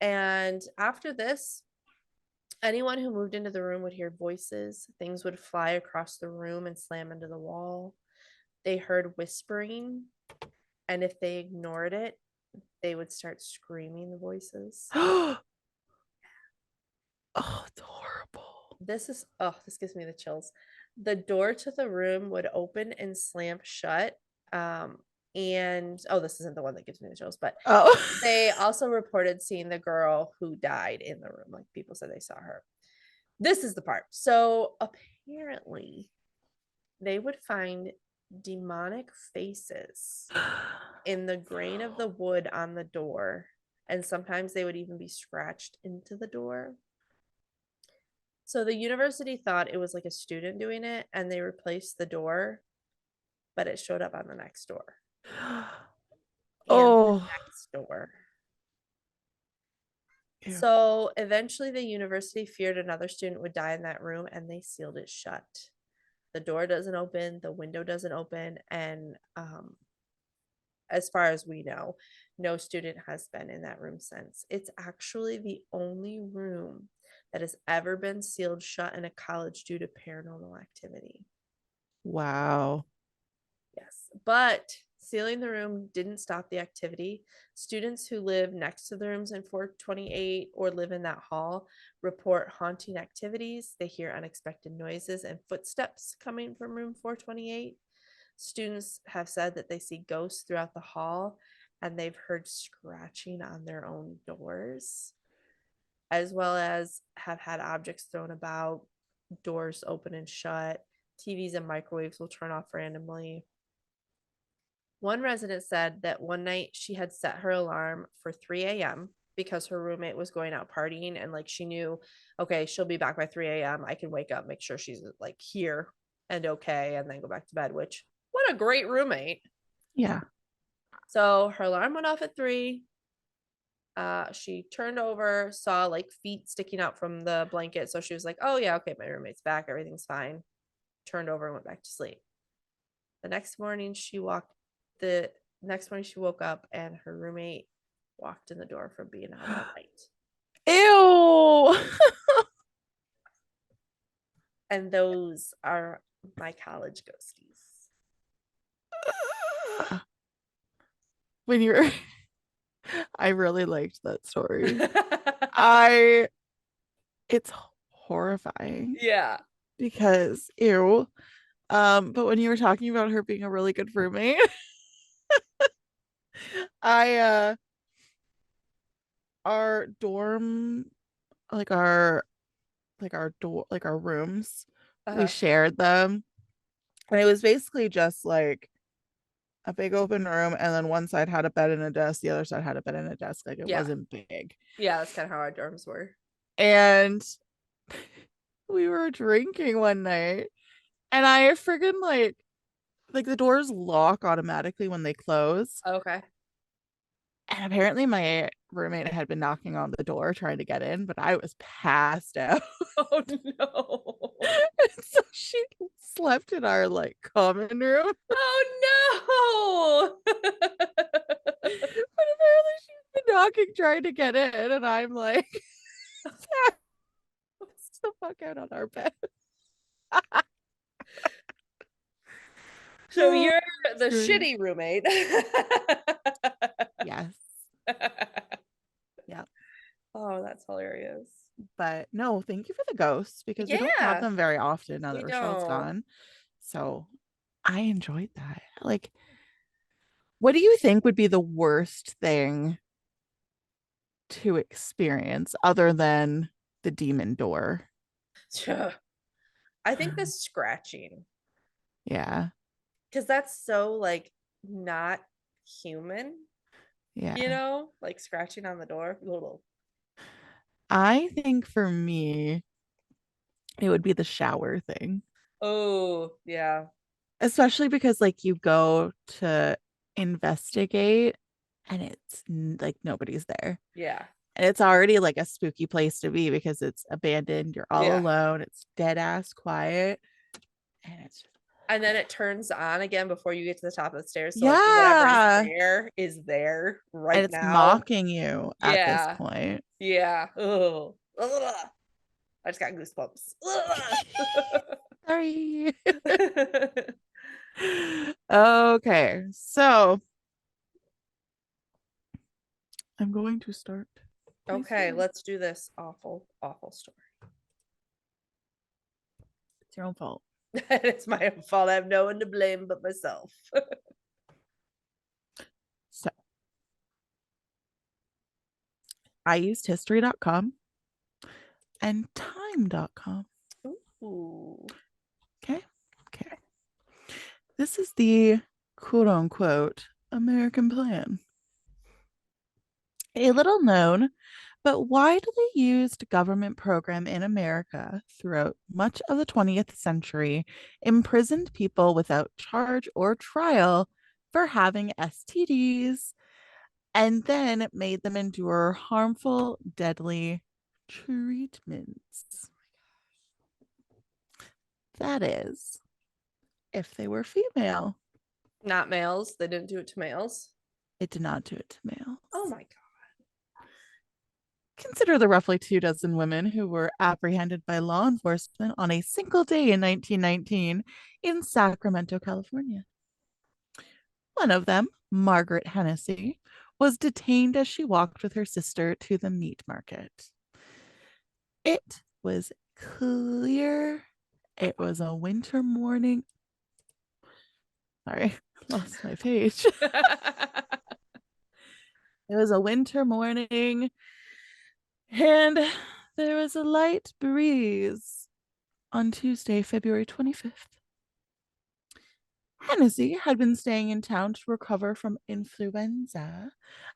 Speaker 1: And after this, anyone who moved into the room would hear voices, things would fly across the room and slam into the wall. They heard whispering, and if they ignored it, they would start screaming the voices.
Speaker 2: Oh, it's horrible.
Speaker 1: This is, oh, this gives me the chills. The door to the room would open and slam shut. Um, and oh, this isn't the one that gives me the chills, but
Speaker 2: Oh.
Speaker 1: they also reported seeing the girl who died in the room. Like people said they saw her. This is the part. So apparently, they would find demonic faces in the grain of the wood on the door. And sometimes they would even be scratched into the door. So the university thought it was like a student doing it and they replaced the door, but it showed up on the next door and the
Speaker 2: Oh.
Speaker 1: next door.
Speaker 2: Ew.
Speaker 1: So eventually the university feared another student would die in that room and they sealed it shut. The door doesn't open, the window doesn't open, and as far as we know, no student has been in that room since. It's actually the only room that has ever been sealed shut in a college due to paranormal activity.
Speaker 2: Wow.
Speaker 1: Yes, but sealing the room didn't stop the activity. Students who live next to the rooms in 428 or live in that hall report haunting activities. They hear unexpected noises and footsteps coming from room 428. Students have said that they see ghosts throughout the hall and they've heard scratching on their own doors, as well as have had objects thrown about, doors open and shut, TVs and microwaves will turn off randomly. One resident said that one night she had set her alarm for 3 a.m. because her roommate was going out partying and like she knew, okay, she'll be back by 3 a.m. I can wake up, make sure she's like here and okay, and then go back to bed, which what a great roommate.
Speaker 2: Yeah.
Speaker 1: So her alarm went off at 3. She turned over, saw like feet sticking out from the blanket. So she was like, oh, yeah, okay, my roommate's back. Everything's fine. Turned over and went back to sleep. The next morning, the next morning she woke up and her roommate walked in the door from being out all night.
Speaker 2: Ew.
Speaker 1: And those are my college ghosties.
Speaker 2: When you're I really liked that story. I it's horrifying
Speaker 1: Yeah.
Speaker 2: because ew. But when you were talking about her being a really good roommate, I our dorm like our door like our rooms, we
Speaker 1: Uh-huh.
Speaker 2: shared them. And it was basically just like a big open room and then one side had a bed and a desk, the other side had a bed and a desk. Like it
Speaker 1: Yeah.
Speaker 2: wasn't big.
Speaker 1: Yeah, that's kind of how our dorms were.
Speaker 2: And we were drinking one night and I friggin' like the doors lock automatically when they close.
Speaker 1: Okay.
Speaker 2: And apparently my roommate had been knocking on the door trying to get in, but I was passed out.
Speaker 1: Oh no.
Speaker 2: So she slept in our like common room.
Speaker 1: Oh no.
Speaker 2: But apparently she's been knocking trying to get in, and I'm like, "What's the fuck out on our bed?"
Speaker 1: So
Speaker 2: Oh,
Speaker 1: you're
Speaker 2: it's
Speaker 1: the
Speaker 2: great.
Speaker 1: shitty roommate.
Speaker 2: Yes. Yeah.
Speaker 1: Oh, that's hilarious.
Speaker 2: But no, thank you for the ghosts because we don't have
Speaker 1: Yeah,
Speaker 2: them very often now that
Speaker 1: we
Speaker 2: Rochelle's
Speaker 1: don't.
Speaker 2: gone. So I enjoyed that. Like, what do you think would be the worst thing to experience other than the demon door?
Speaker 1: I think the scratching,
Speaker 2: Yeah.
Speaker 1: because that's so like not human,
Speaker 2: Yeah.
Speaker 1: like scratching on the door. Little.
Speaker 2: I think for me, it would be the shower thing,
Speaker 1: Oh, yeah.
Speaker 2: especially because like you go to investigate and like nobody's there.
Speaker 1: Yeah.
Speaker 2: And it's already like a spooky place to be because it's abandoned, you're all
Speaker 1: Yeah.
Speaker 2: alone, it's dead ass quiet, and it's just,
Speaker 1: And then it turns on again before you get to the top of the stairs. So like whatever
Speaker 2: yeah.
Speaker 1: is there
Speaker 2: And
Speaker 1: right
Speaker 2: it's
Speaker 1: now.
Speaker 2: mocking you at this
Speaker 1: Yeah.
Speaker 2: point.
Speaker 1: Yeah. Oh. I just got goosebumps.
Speaker 2: Sorry. Okay, so I'm going to start my
Speaker 1: Okay,
Speaker 2: story.
Speaker 1: let's do this awful, awful story.
Speaker 2: It's your own fault.
Speaker 1: It's my own fault. I have no one to blame but myself.
Speaker 2: So I used history.com and time.com.
Speaker 1: Ooh.
Speaker 2: Okay. Okay. This is the quote unquote American plan. A little known but widely used government program in America throughout much of the 20th century imprisoned people without charge or trial for having STDs and then made them endure harmful, deadly treatments. That is, if they were female.
Speaker 1: Not males. They didn't do it to males.
Speaker 2: It did not do it to
Speaker 1: Oh
Speaker 2: males.
Speaker 1: my
Speaker 2: Consider the roughly 2 dozen women who were apprehended by law enforcement on a single day in 1919 in Sacramento, California. One of them, Margaret Hennessy, was detained as she walked with her sister to the meat market. It was clear. It was a winter morning. Sorry, lost my page.
Speaker 1: God.
Speaker 2: It was a winter morning, and there was a light breeze on Tuesday, February 25th. Hennessy had been staying in town to recover from influenza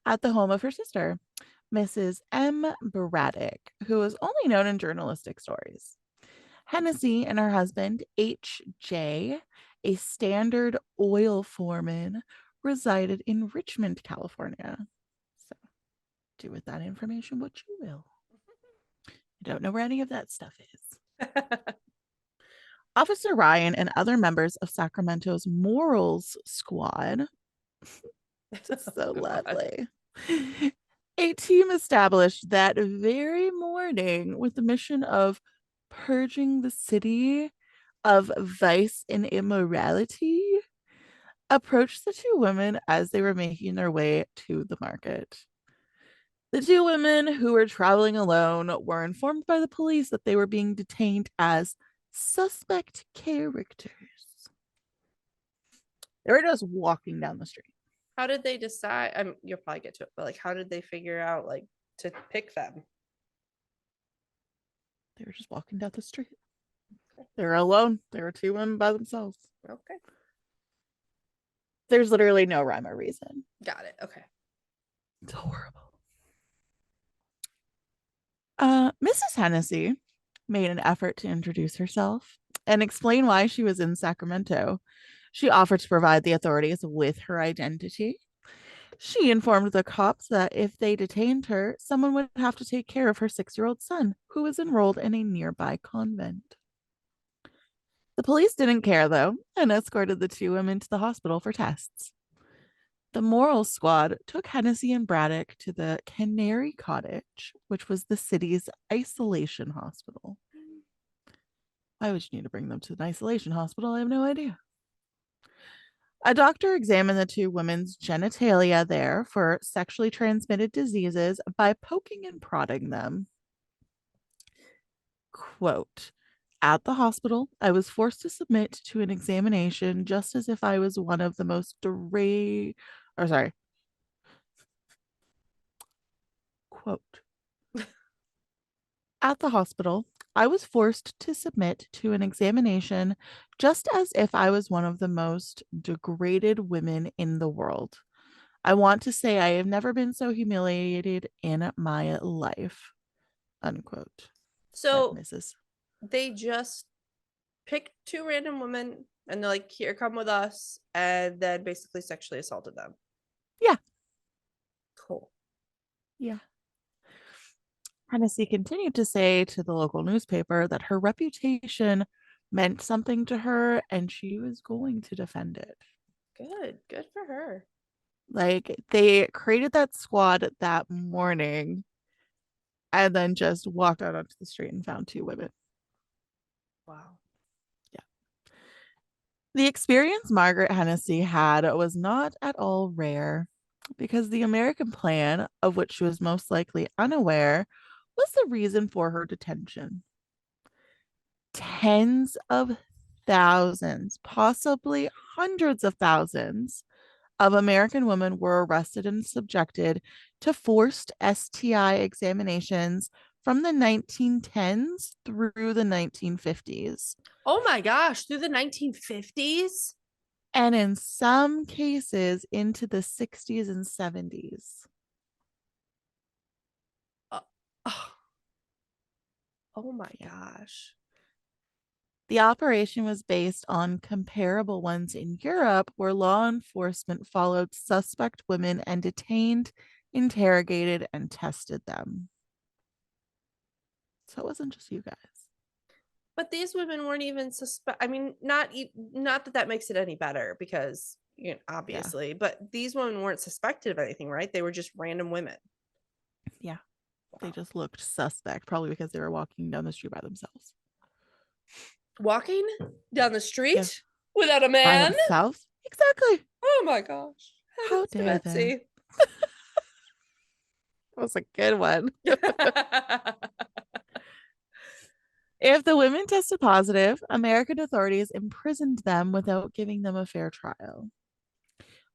Speaker 2: at the home of her sister, Mrs. M. Braddock, who was only known in journalistic stories. Hennessy and her husband, H.J., a standard oil foreman, resided in Richmond, California. So do with that information what you will. I don't know where any of that stuff is. Officer Ryan and other members of Sacramento's Morals Squad, just so
Speaker 1: Oh God.
Speaker 2: lovely, a team established that very morning with the mission of purging the city of vice and immorality, approached the 2 women as they were making their way to the market. The 2 women, who were traveling alone, were informed by the police that they were being detained as suspect characters. They were just walking down the street.
Speaker 1: How did they decide? You'll probably get to it, but like, how did they figure out like to pick them?
Speaker 2: They were just walking down the street. They were alone. They were 2 women by themselves.
Speaker 1: Okay,
Speaker 2: There's literally no rhyme or reason.
Speaker 1: got it. Okay.
Speaker 2: It's horrible. Mrs. Hennessy made an effort to introduce herself and explain why she was in Sacramento. She offered to provide the authorities with her identity. She informed the cops that if they detained her, someone would have to take care of her 6-year-old son, who was enrolled in a nearby convent. The police didn't care, though, and escorted the two women to the hospital for tests. The moral squad took Hennessy and Braddock to the Canary Cottage, which was the city's isolation hospital. Why would you need to bring them to an isolation hospital? I have no idea. A doctor examined the two women's genitalia there for sexually transmitted diseases by poking and prodding them. Quote, at the hospital, I was forced to submit to an examination just as if I was one of the most quote, at the hospital, I was forced to submit to an examination just as if I was one of the most degraded women in the world. I want to say I have never been so humiliated in my life. Unquote, said
Speaker 1: So
Speaker 2: Mrs.
Speaker 1: they just picked two random women and they're like, here, come with us, and then basically sexually assaulted them.
Speaker 2: Yeah,
Speaker 1: Cool.
Speaker 2: yeah. Hennessy continued to say to the local newspaper that her reputation meant something to her and she was going to defend it.
Speaker 1: Good. Good for her.
Speaker 2: Like they created that squad that morning and then just walked out onto the street and found two women.
Speaker 1: Wow.
Speaker 2: Yeah. The experience Margaret Hennessy had was not at all rare because the American plan, of which she was most likely unaware, was the reason for her detention. Tens of thousands, possibly hundreds of thousands of American women were arrested and subjected to forced STI examinations from the 1910s through the 1950s.
Speaker 1: Oh my gosh, through the 1950s?
Speaker 2: And in some cases into the 60s and 70s.
Speaker 1: Uh, oh, oh my
Speaker 2: Yeah.
Speaker 1: gosh.
Speaker 2: The operation was based on comparable ones in Europe, where law enforcement followed suspect women and detained, interrogated, and tested them. So it wasn't just you guys.
Speaker 1: But these women weren't even suspect. I mean, not that that makes it any better because
Speaker 2: Yeah.
Speaker 1: obviously, but these women weren't suspected of anything, right? They were just random women.
Speaker 2: Yeah. They
Speaker 1: Wow.
Speaker 2: just looked suspect, probably because they were walking down the street by themselves.
Speaker 1: Walking down the
Speaker 2: Yeah.
Speaker 1: street without a
Speaker 2: By
Speaker 1: man?
Speaker 2: themselves? Exactly.
Speaker 1: Oh my gosh.
Speaker 2: How
Speaker 1: Heavens to
Speaker 2: dare they?
Speaker 1: Betsy.
Speaker 2: That was a good one. If the women tested positive, American authorities imprisoned them without giving them a fair trial.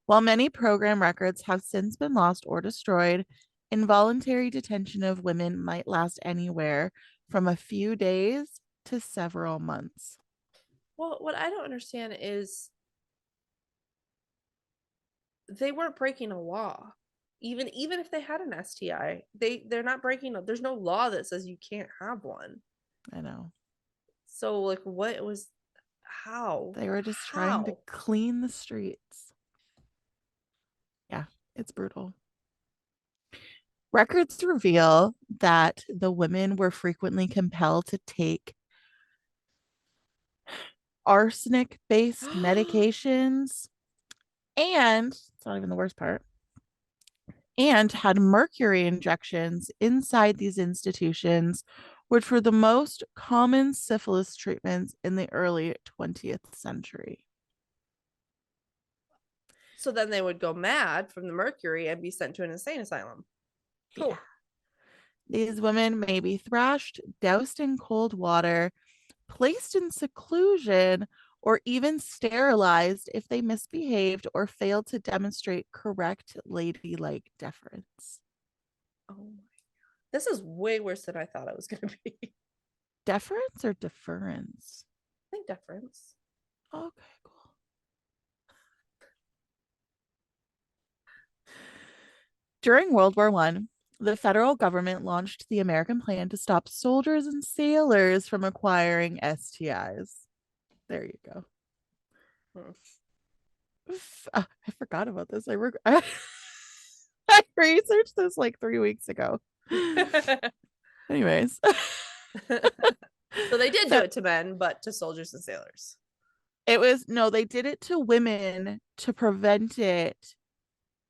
Speaker 2: While many program records have since been lost or destroyed, involuntary detention of women might last anywhere from a few days to several months.
Speaker 1: Well, what I don't understand is they weren't breaking a law. Even if they had an STI, they're not breaking. There's no law that says you can't have one.
Speaker 2: I know.
Speaker 1: So like, what was how
Speaker 2: They were just trying to
Speaker 1: how?
Speaker 2: clean the streets. Yeah, it's brutal. Records reveal that the women were frequently compelled to take arsenic based medications, and it's not even the worst part, and had mercury injections inside these institutions, which were the most common syphilis treatments in the early 20th century.
Speaker 1: So then they would go mad from the mercury and be sent to an insane asylum.
Speaker 2: Yeah.
Speaker 1: Cool.
Speaker 2: These women may be thrashed, doused in cold water, placed in seclusion, or even sterilized if they misbehaved or failed to demonstrate correct ladylike deference.
Speaker 1: Oh my. This is way worse than I thought it was gonna be. I
Speaker 2: Deference or deference?
Speaker 1: think deference.
Speaker 2: Okay, cool. During World War I, The federal government launched the American plan to stop soldiers and sailors from acquiring STIs. There you go.
Speaker 1: Hmm.
Speaker 2: I forgot about this. I researched this like 3 weeks ago. Anyways,
Speaker 1: So they did do
Speaker 2: Fe-
Speaker 1: it to men, but to soldiers and sailors.
Speaker 2: it was no, they did it to women to prevent it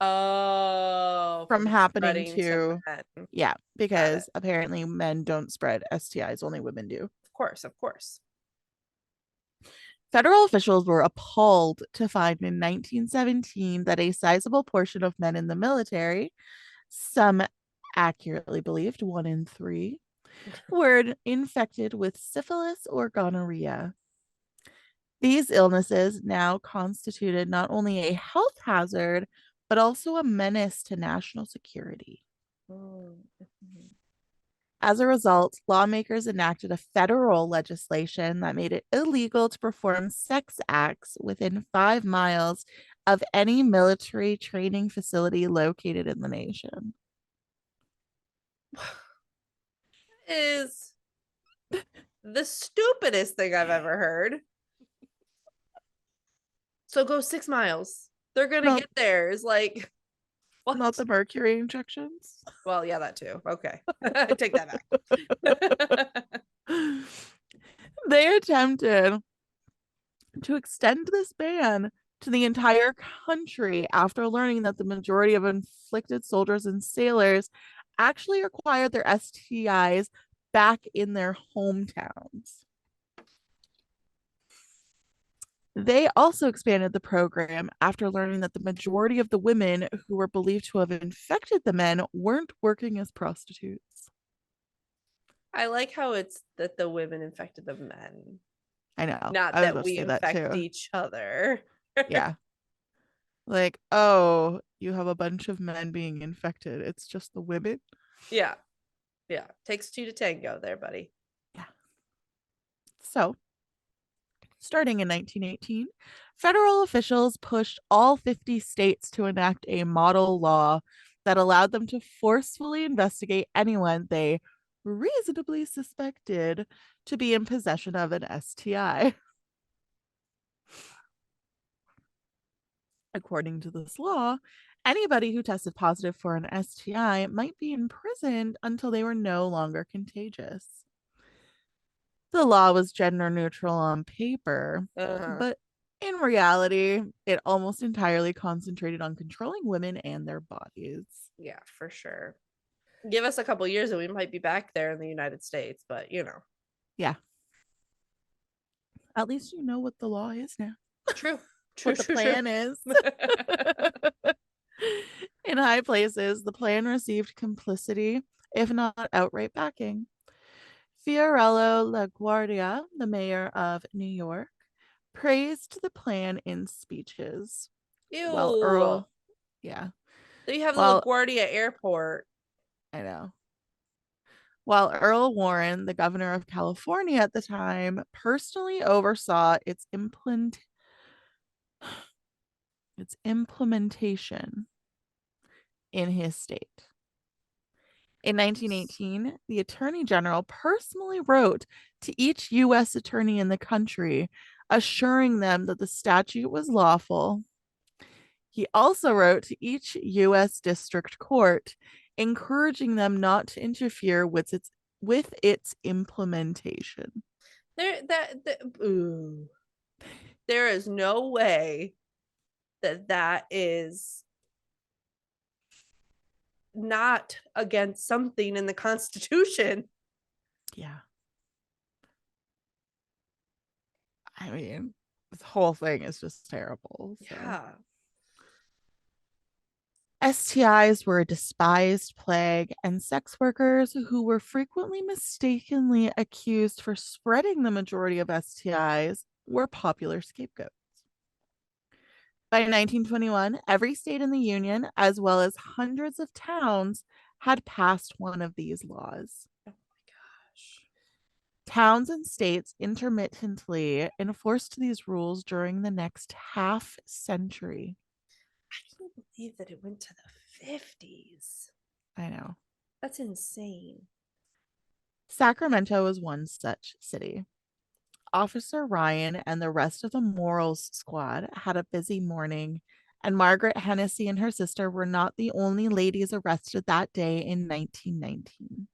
Speaker 1: Oh,
Speaker 2: from
Speaker 1: from
Speaker 2: happening
Speaker 1: spreading to
Speaker 2: to,
Speaker 1: men.
Speaker 2: yeah,
Speaker 1: Got it.
Speaker 2: because apparently men don't spread STIs, only women do.
Speaker 1: Of course, of course.
Speaker 2: Federal officials were appalled to find in 1917 that a sizable portion of men in the military, some accurately believed 1 in 3, were infected with syphilis or gonorrhea. These illnesses now constituted not only a health hazard, but also a menace to national security.
Speaker 1: Mm, mhm.
Speaker 2: As a result, lawmakers enacted a federal legislation that made it illegal to perform sex acts within 5 miles of any military training facility located in the nation.
Speaker 1: Is the stupidest thing I've ever heard. So go 6 miles. They're gonna
Speaker 2: Not
Speaker 1: get there. Is like
Speaker 2: not
Speaker 1: what?
Speaker 2: the mercury injections.
Speaker 1: Well, yeah, that too. Okay. Take that back.
Speaker 2: They attempted to extend this ban to the entire country after learning that the majority of inflicted soldiers and sailors actually acquired their STIs back in their hometowns. They also expanded the program after learning that the majority of the women who were believed to have infected the men weren't working as prostitutes.
Speaker 1: I like how it's that the women infected the men,
Speaker 2: I know.
Speaker 1: not
Speaker 2: I was
Speaker 1: that
Speaker 2: about to
Speaker 1: we
Speaker 2: say that
Speaker 1: infect
Speaker 2: too.
Speaker 1: each other.
Speaker 2: Yeah. Like, oh, you have a bunch of men being infected. It's just the women.
Speaker 1: Yeah. Yeah. Takes two to tango there, buddy.
Speaker 2: Yeah. So, starting in 1918, federal officials pushed all 50 states to enact a model law that allowed them to forcefully investigate anyone they reasonably suspected to be in possession of an STI. According to this law, anybody who tested positive for an STI might be imprisoned until they were no longer contagious. The law was gender neutral on paper,
Speaker 1: Uh-huh.
Speaker 2: but in reality, it almost entirely concentrated on controlling women and their bodies.
Speaker 1: Yeah, for sure. Give us a couple years and we might be back there in the United States, but you know.
Speaker 2: Yeah, at least you know what the law is now,
Speaker 1: True. True,
Speaker 2: what the
Speaker 1: true, true.
Speaker 2: plan is. In high places, the plan received complicity, if not outright backing. Fiorello LaGuardia, the mayor of New York, praised the plan in speeches, while
Speaker 1: Ew.
Speaker 2: Earl, yeah,
Speaker 1: There you have the
Speaker 2: while
Speaker 1: LaGuardia Airport.
Speaker 2: I know, while Earl Warren, the governor of California at the time, personally oversaw its implementation in his state. In 1918, the Attorney General personally wrote to each U.S. attorney in the country, assuring them that the statute was lawful. He also wrote to each U.S. district court, encouraging them not to interfere with its implementation.
Speaker 1: Ooh. There is no way that that is not against something in the Constitution.
Speaker 2: Yeah. I mean, this whole thing is just terrible. So,
Speaker 1: Yeah.
Speaker 2: STIs were a despised plague, and sex workers who were frequently mistakenly accused for spreading the majority of STIs were popular scapegoats. By 1921, every state in the Union, as well as hundreds of towns, had passed one of these laws.
Speaker 1: Oh my gosh.
Speaker 2: Towns and states intermittently enforced these rules during the next half century.
Speaker 1: I can't believe that it went to the 50s.
Speaker 2: I know.
Speaker 1: That's insane.
Speaker 2: Sacramento was one such city. Officer Ryan and the rest of the morals squad had a busy morning, and Margaret Hennessy and her sister were not the only ladies arrested that day in 1919.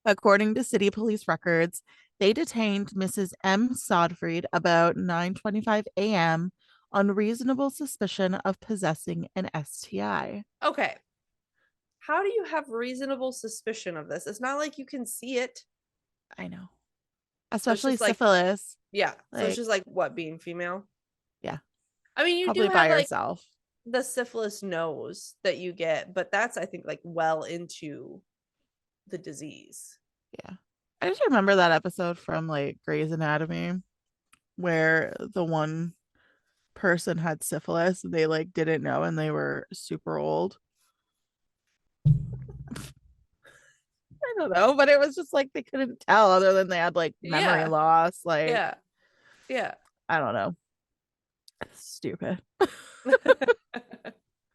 Speaker 2: According to city police records, they detained Mrs. M. Sodfried about 9:25 a.m. on reasonable suspicion of possessing an STI.
Speaker 1: Okay. How do you have reasonable suspicion of this? It's not like you can see it.
Speaker 2: I know.
Speaker 1: So it's
Speaker 2: Especially
Speaker 1: just like,
Speaker 2: syphilis.
Speaker 1: yeah. So it's
Speaker 2: Like,
Speaker 1: just like what, being female?
Speaker 2: yeah,
Speaker 1: I mean, you do
Speaker 2: probably
Speaker 1: have
Speaker 2: by
Speaker 1: like
Speaker 2: herself.
Speaker 1: the syphilis nose that you get, but that's, I think, like well into the disease.
Speaker 2: Yeah. I just remember that episode from like Grey's Anatomy where the one person had syphilis and they like didn't know and they were super old. I don't know, but it was just like they couldn't tell other than they had like memory
Speaker 1: Yeah.
Speaker 2: loss. Like,
Speaker 1: Yeah. Yeah.
Speaker 2: I don't know. Stupid.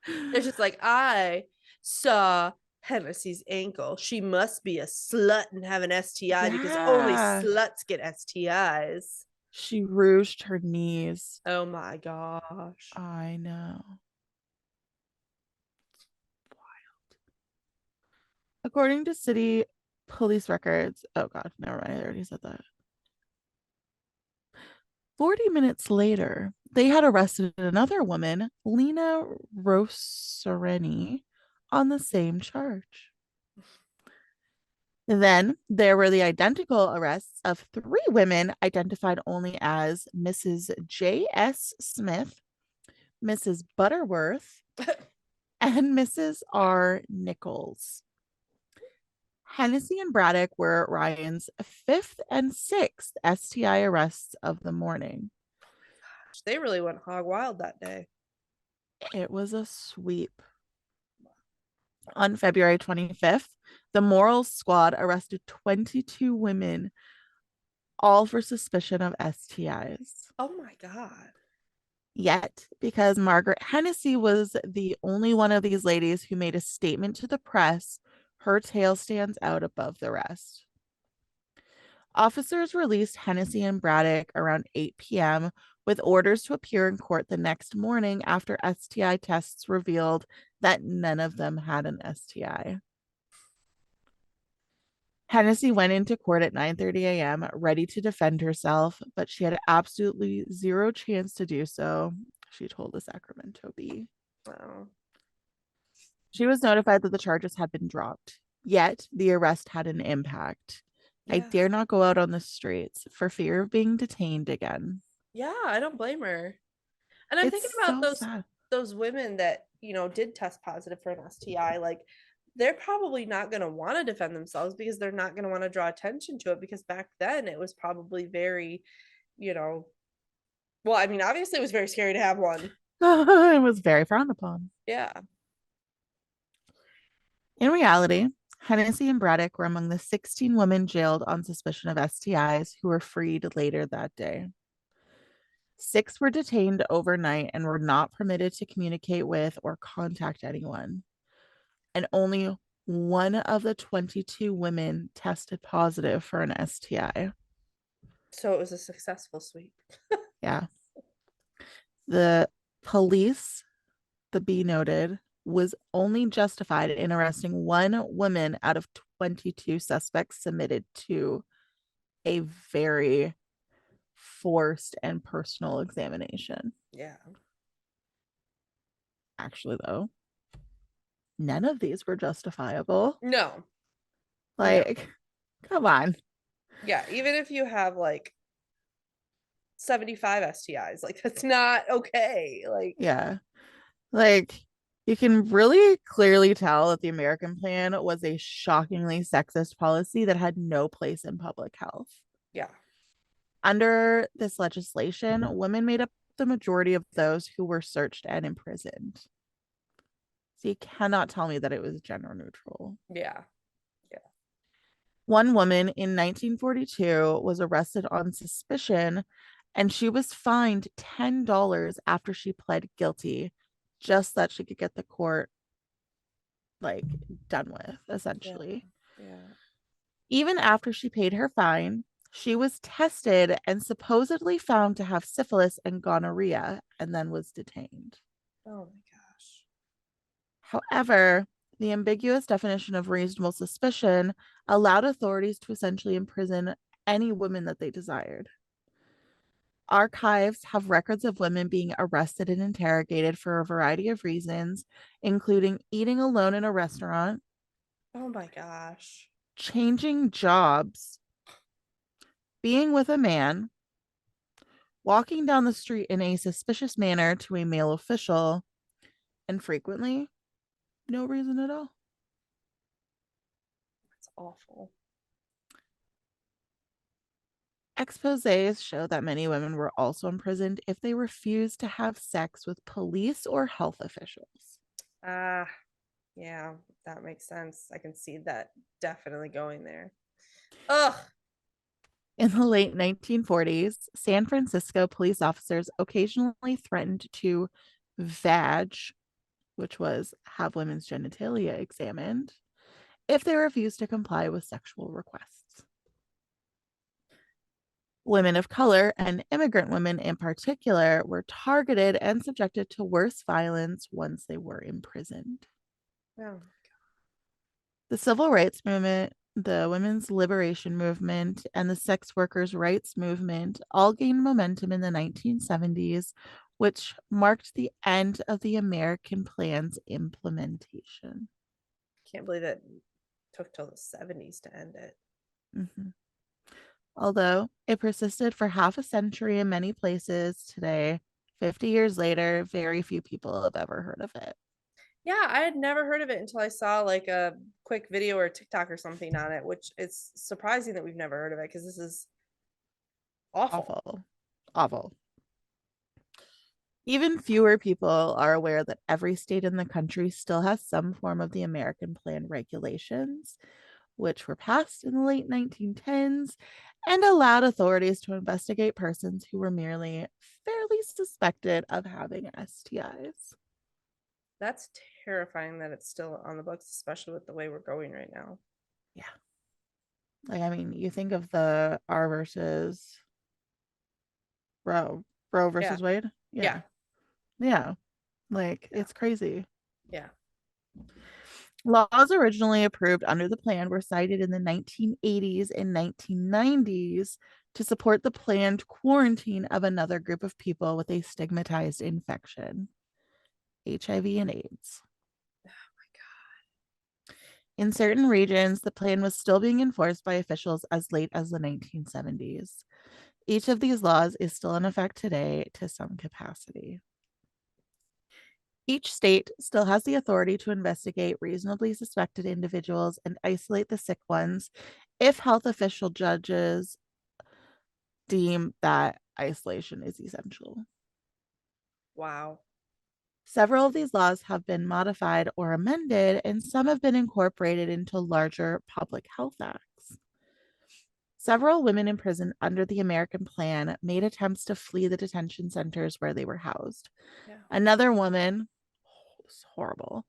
Speaker 1: It's just like, I saw Hennessy's ankle. She must be a slut and have an STI because only
Speaker 2: Yeah.
Speaker 1: sluts get STIs.
Speaker 2: She rouged her knees.
Speaker 1: Oh my gosh.
Speaker 2: I know. According to city police records, oh God, never mind. I already said that. 40 minutes later, they had arrested another woman, Lena Rosareni, on the same charge. Then there were the identical arrests of three women identified only as Mrs. J.S. Smith, Mrs. Butterworth, and Mrs. R. Nichols. Hennessy and Braddock were Ryan's fifth and sixth STI arrests of the morning.
Speaker 1: They really went hog wild that day.
Speaker 2: It was a sweep. On February 25th, the Morals Squad arrested 22 women, all for suspicion of STIs.
Speaker 1: Oh my God.
Speaker 2: Yet, because Margaret Hennessy was the only one of these ladies who made a statement to the press, her tale stands out above the rest. Officers released Hennessy and Braddock around 8 p.m. with orders to appear in court the next morning after STI tests revealed that none of them had an STI. Hennessy went into court at 9:30 a.m. ready to defend herself, but she had absolutely zero chance to do so, she told the Sacramento Bee.
Speaker 1: Wow.
Speaker 2: She was notified that the charges had been dropped, yet the arrest had an impact. I
Speaker 1: Yeah.
Speaker 2: dare not go out on the streets for fear of being detained again.
Speaker 1: Yeah, I don't blame her. And I'm
Speaker 2: It's
Speaker 1: thinking about
Speaker 2: so sad.
Speaker 1: those women that, did test positive for an STI. Like, they're probably not going to want to defend themselves because they're not going to want to draw attention to it, because back then it was probably very, you know, well, I mean, obviously it was very scary to have one.
Speaker 2: It was very frowned upon.
Speaker 1: Yeah.
Speaker 2: In reality, Hennessy and Braddock were among the 16 women jailed on suspicion of STIs who were freed later that day. 6 were detained overnight and were not permitted to communicate with or contact anyone. And only one of the 22 women tested positive for an STI.
Speaker 1: So it was a successful sweep.
Speaker 2: Yeah. The police, the Bee noted, was only justified in arresting one woman out of 22 suspects submitted to a very forced and personal examination.
Speaker 1: Yeah.
Speaker 2: Actually, though, none of these were justifiable.
Speaker 1: No. No.
Speaker 2: Like, come on.
Speaker 1: Yeah, even if you have like 75 STIs, like that's not okay. Like,
Speaker 2: Yeah. Like, you can really clearly tell that the American plan was a shockingly sexist policy that had no place in public health.
Speaker 1: yeah.
Speaker 2: Under this legislation, women made up the majority of those who were searched and imprisoned. So you cannot tell me that it was gender neutral.
Speaker 1: Yeah. Yeah.
Speaker 2: One woman in 1942 was arrested on suspicion and she was fined $10 after she pled guilty, just that she could get the court like done with,
Speaker 1: Yeah.
Speaker 2: essentially.
Speaker 1: Yeah.
Speaker 2: Even after she paid her fine, she was tested and supposedly found to have syphilis and gonorrhea and then was detained.
Speaker 1: Oh my gosh.
Speaker 2: However, the ambiguous definition of reasonable suspicion allowed authorities to essentially imprison any woman that they desired. Archives have records of women being arrested and interrogated for a variety of reasons, including eating alone in a restaurant,
Speaker 1: Oh my gosh.
Speaker 2: changing jobs, being with a man, walking down the street in a suspicious manner to a male official, and frequently, no reason at all.
Speaker 1: That's awful.
Speaker 2: Exposés show that many women were also imprisoned if they refused to have sex with police or health officials.
Speaker 1: Ah, yeah, that makes sense. I can see that definitely going there. Ugh.
Speaker 2: In the late 1940s, San Francisco police officers occasionally threatened to vag, which was have women's genitalia examined, if they refused to comply with sexual requests. Women of color and immigrant women in particular were targeted and subjected to worse violence once they were imprisoned.
Speaker 1: Oh,
Speaker 2: The civil rights movement, the women's liberation movement, and the sex workers' rights movement all gained momentum in the 1970s, which marked the end of the American plan's implementation.
Speaker 1: can't believe it took till the 70s to end it.
Speaker 2: Mhm. Although it persisted for half a century in many places today, 50 years later, very few people have ever heard of it.
Speaker 1: Yeah, I had never heard of it until I saw like a quick video or TikTok or something on it, which it's surprising that we've never heard of it because this is awful.
Speaker 2: Awful. Awful. Even fewer people are aware that every state in the country still has some form of the American Plan regulations, which were passed in the late 1910s and allowed authorities to investigate persons who were merely fairly suspected of having STIs.
Speaker 1: That's terrifying that it's still on the books, especially with the way we're going right now.
Speaker 2: Yeah. Like, I mean, you think of the R versus Roe
Speaker 1: Yeah.
Speaker 2: versus Wade.
Speaker 1: Yeah.
Speaker 2: Yeah. Yeah. Like,
Speaker 1: Yeah.
Speaker 2: it's crazy.
Speaker 1: Yeah.
Speaker 2: Laws originally approved under the plan were cited in the 1980s and 1990s to support the planned quarantine of another group of people with a stigmatized infection, HIV and AIDS.
Speaker 1: Oh my
Speaker 2: In certain regions, the plan was still being enforced by officials as late as the 1970s. Each of these laws is still in effect today to some capacity. Each state still has the authority to investigate reasonably suspected individuals and isolate the sick ones if health official judges deem that isolation is essential.
Speaker 1: Wow.
Speaker 2: Several of these laws have been modified or amended, and some have been incorporated into larger public health acts. Several women in prison under the American Plan made attempts to flee the detention centers where they were housed.
Speaker 1: Yeah.
Speaker 2: Another woman, oh, it's horrible,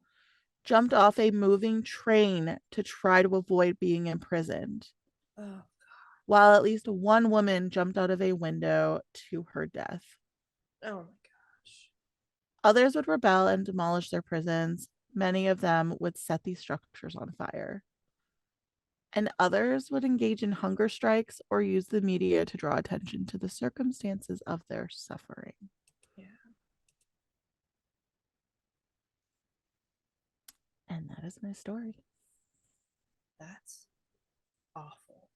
Speaker 2: jumped off a moving train to try to avoid being imprisoned,
Speaker 1: Oh.
Speaker 2: while at least one woman jumped out of a window to her death.
Speaker 1: Oh my gosh.
Speaker 2: Others would rebel and demolish their prisons. Many of them would set these structures on fire. And others would engage in hunger strikes or use the media to draw attention to the circumstances of their suffering.
Speaker 1: Yeah.
Speaker 2: And that is my story.
Speaker 1: That's awful.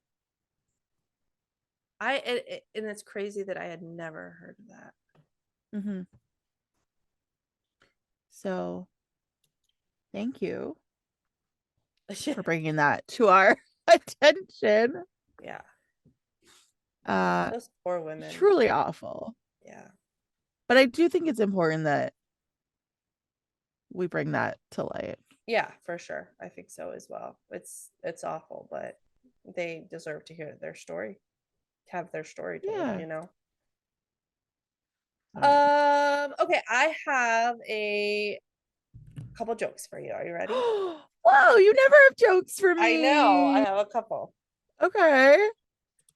Speaker 1: And it's crazy that I had never heard of that.
Speaker 2: Mm-hmm. So, thank you for bringing that to our attention.
Speaker 1: Yeah.
Speaker 2: Uh,
Speaker 1: Those poor women.
Speaker 2: truly awful.
Speaker 1: Yeah.
Speaker 2: But I do think it's important that we bring that to light.
Speaker 1: Yeah, for sure. I think so as well. It's awful, but they deserve to hear their story, to have their story told,
Speaker 2: Yeah.
Speaker 1: you know.
Speaker 2: All right.
Speaker 1: Okay, I have a couple jokes for you. Are you ready?
Speaker 2: Whoa, you never have jokes for
Speaker 1: I know. I
Speaker 2: me.
Speaker 1: have a couple.
Speaker 2: Okay.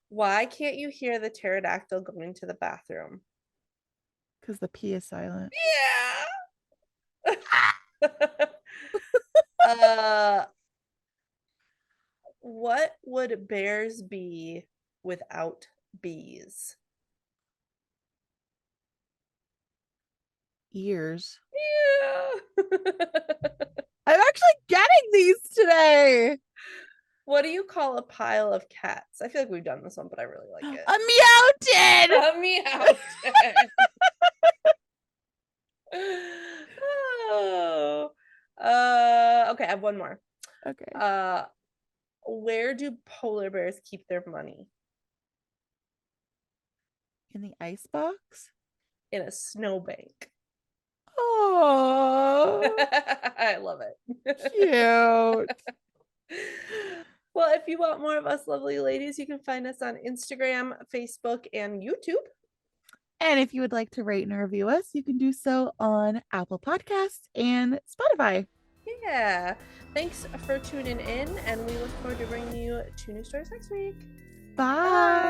Speaker 1: Why can't you hear the pterodactyl going to the bathroom?
Speaker 2: Because the P is silent.
Speaker 1: Yeah. uh, what would bears be without bees?
Speaker 2: Ears.
Speaker 1: Yeah.
Speaker 2: I'm actually getting these today.
Speaker 1: What do you call a pile of cats? I feel like we've done this one, but I really like it.
Speaker 2: A meowton.
Speaker 1: A meowton. Oh. Okay, I have one more.
Speaker 2: Okay.
Speaker 1: Uh, where do polar bears keep their money?
Speaker 2: In the ice box.
Speaker 1: In a snowbank.
Speaker 2: Oh,
Speaker 1: I love it.
Speaker 2: cute.
Speaker 1: Well, if you want more of us lovely ladies, you can find us on Instagram, Facebook, and YouTube.
Speaker 2: And if you would like to rate and review us, you can do so on Apple Podcasts and Spotify.
Speaker 1: Yeah. Thanks for tuning in, and we look forward to bringing you 2 new stories next week.
Speaker 2: Bye.
Speaker 1: Bye.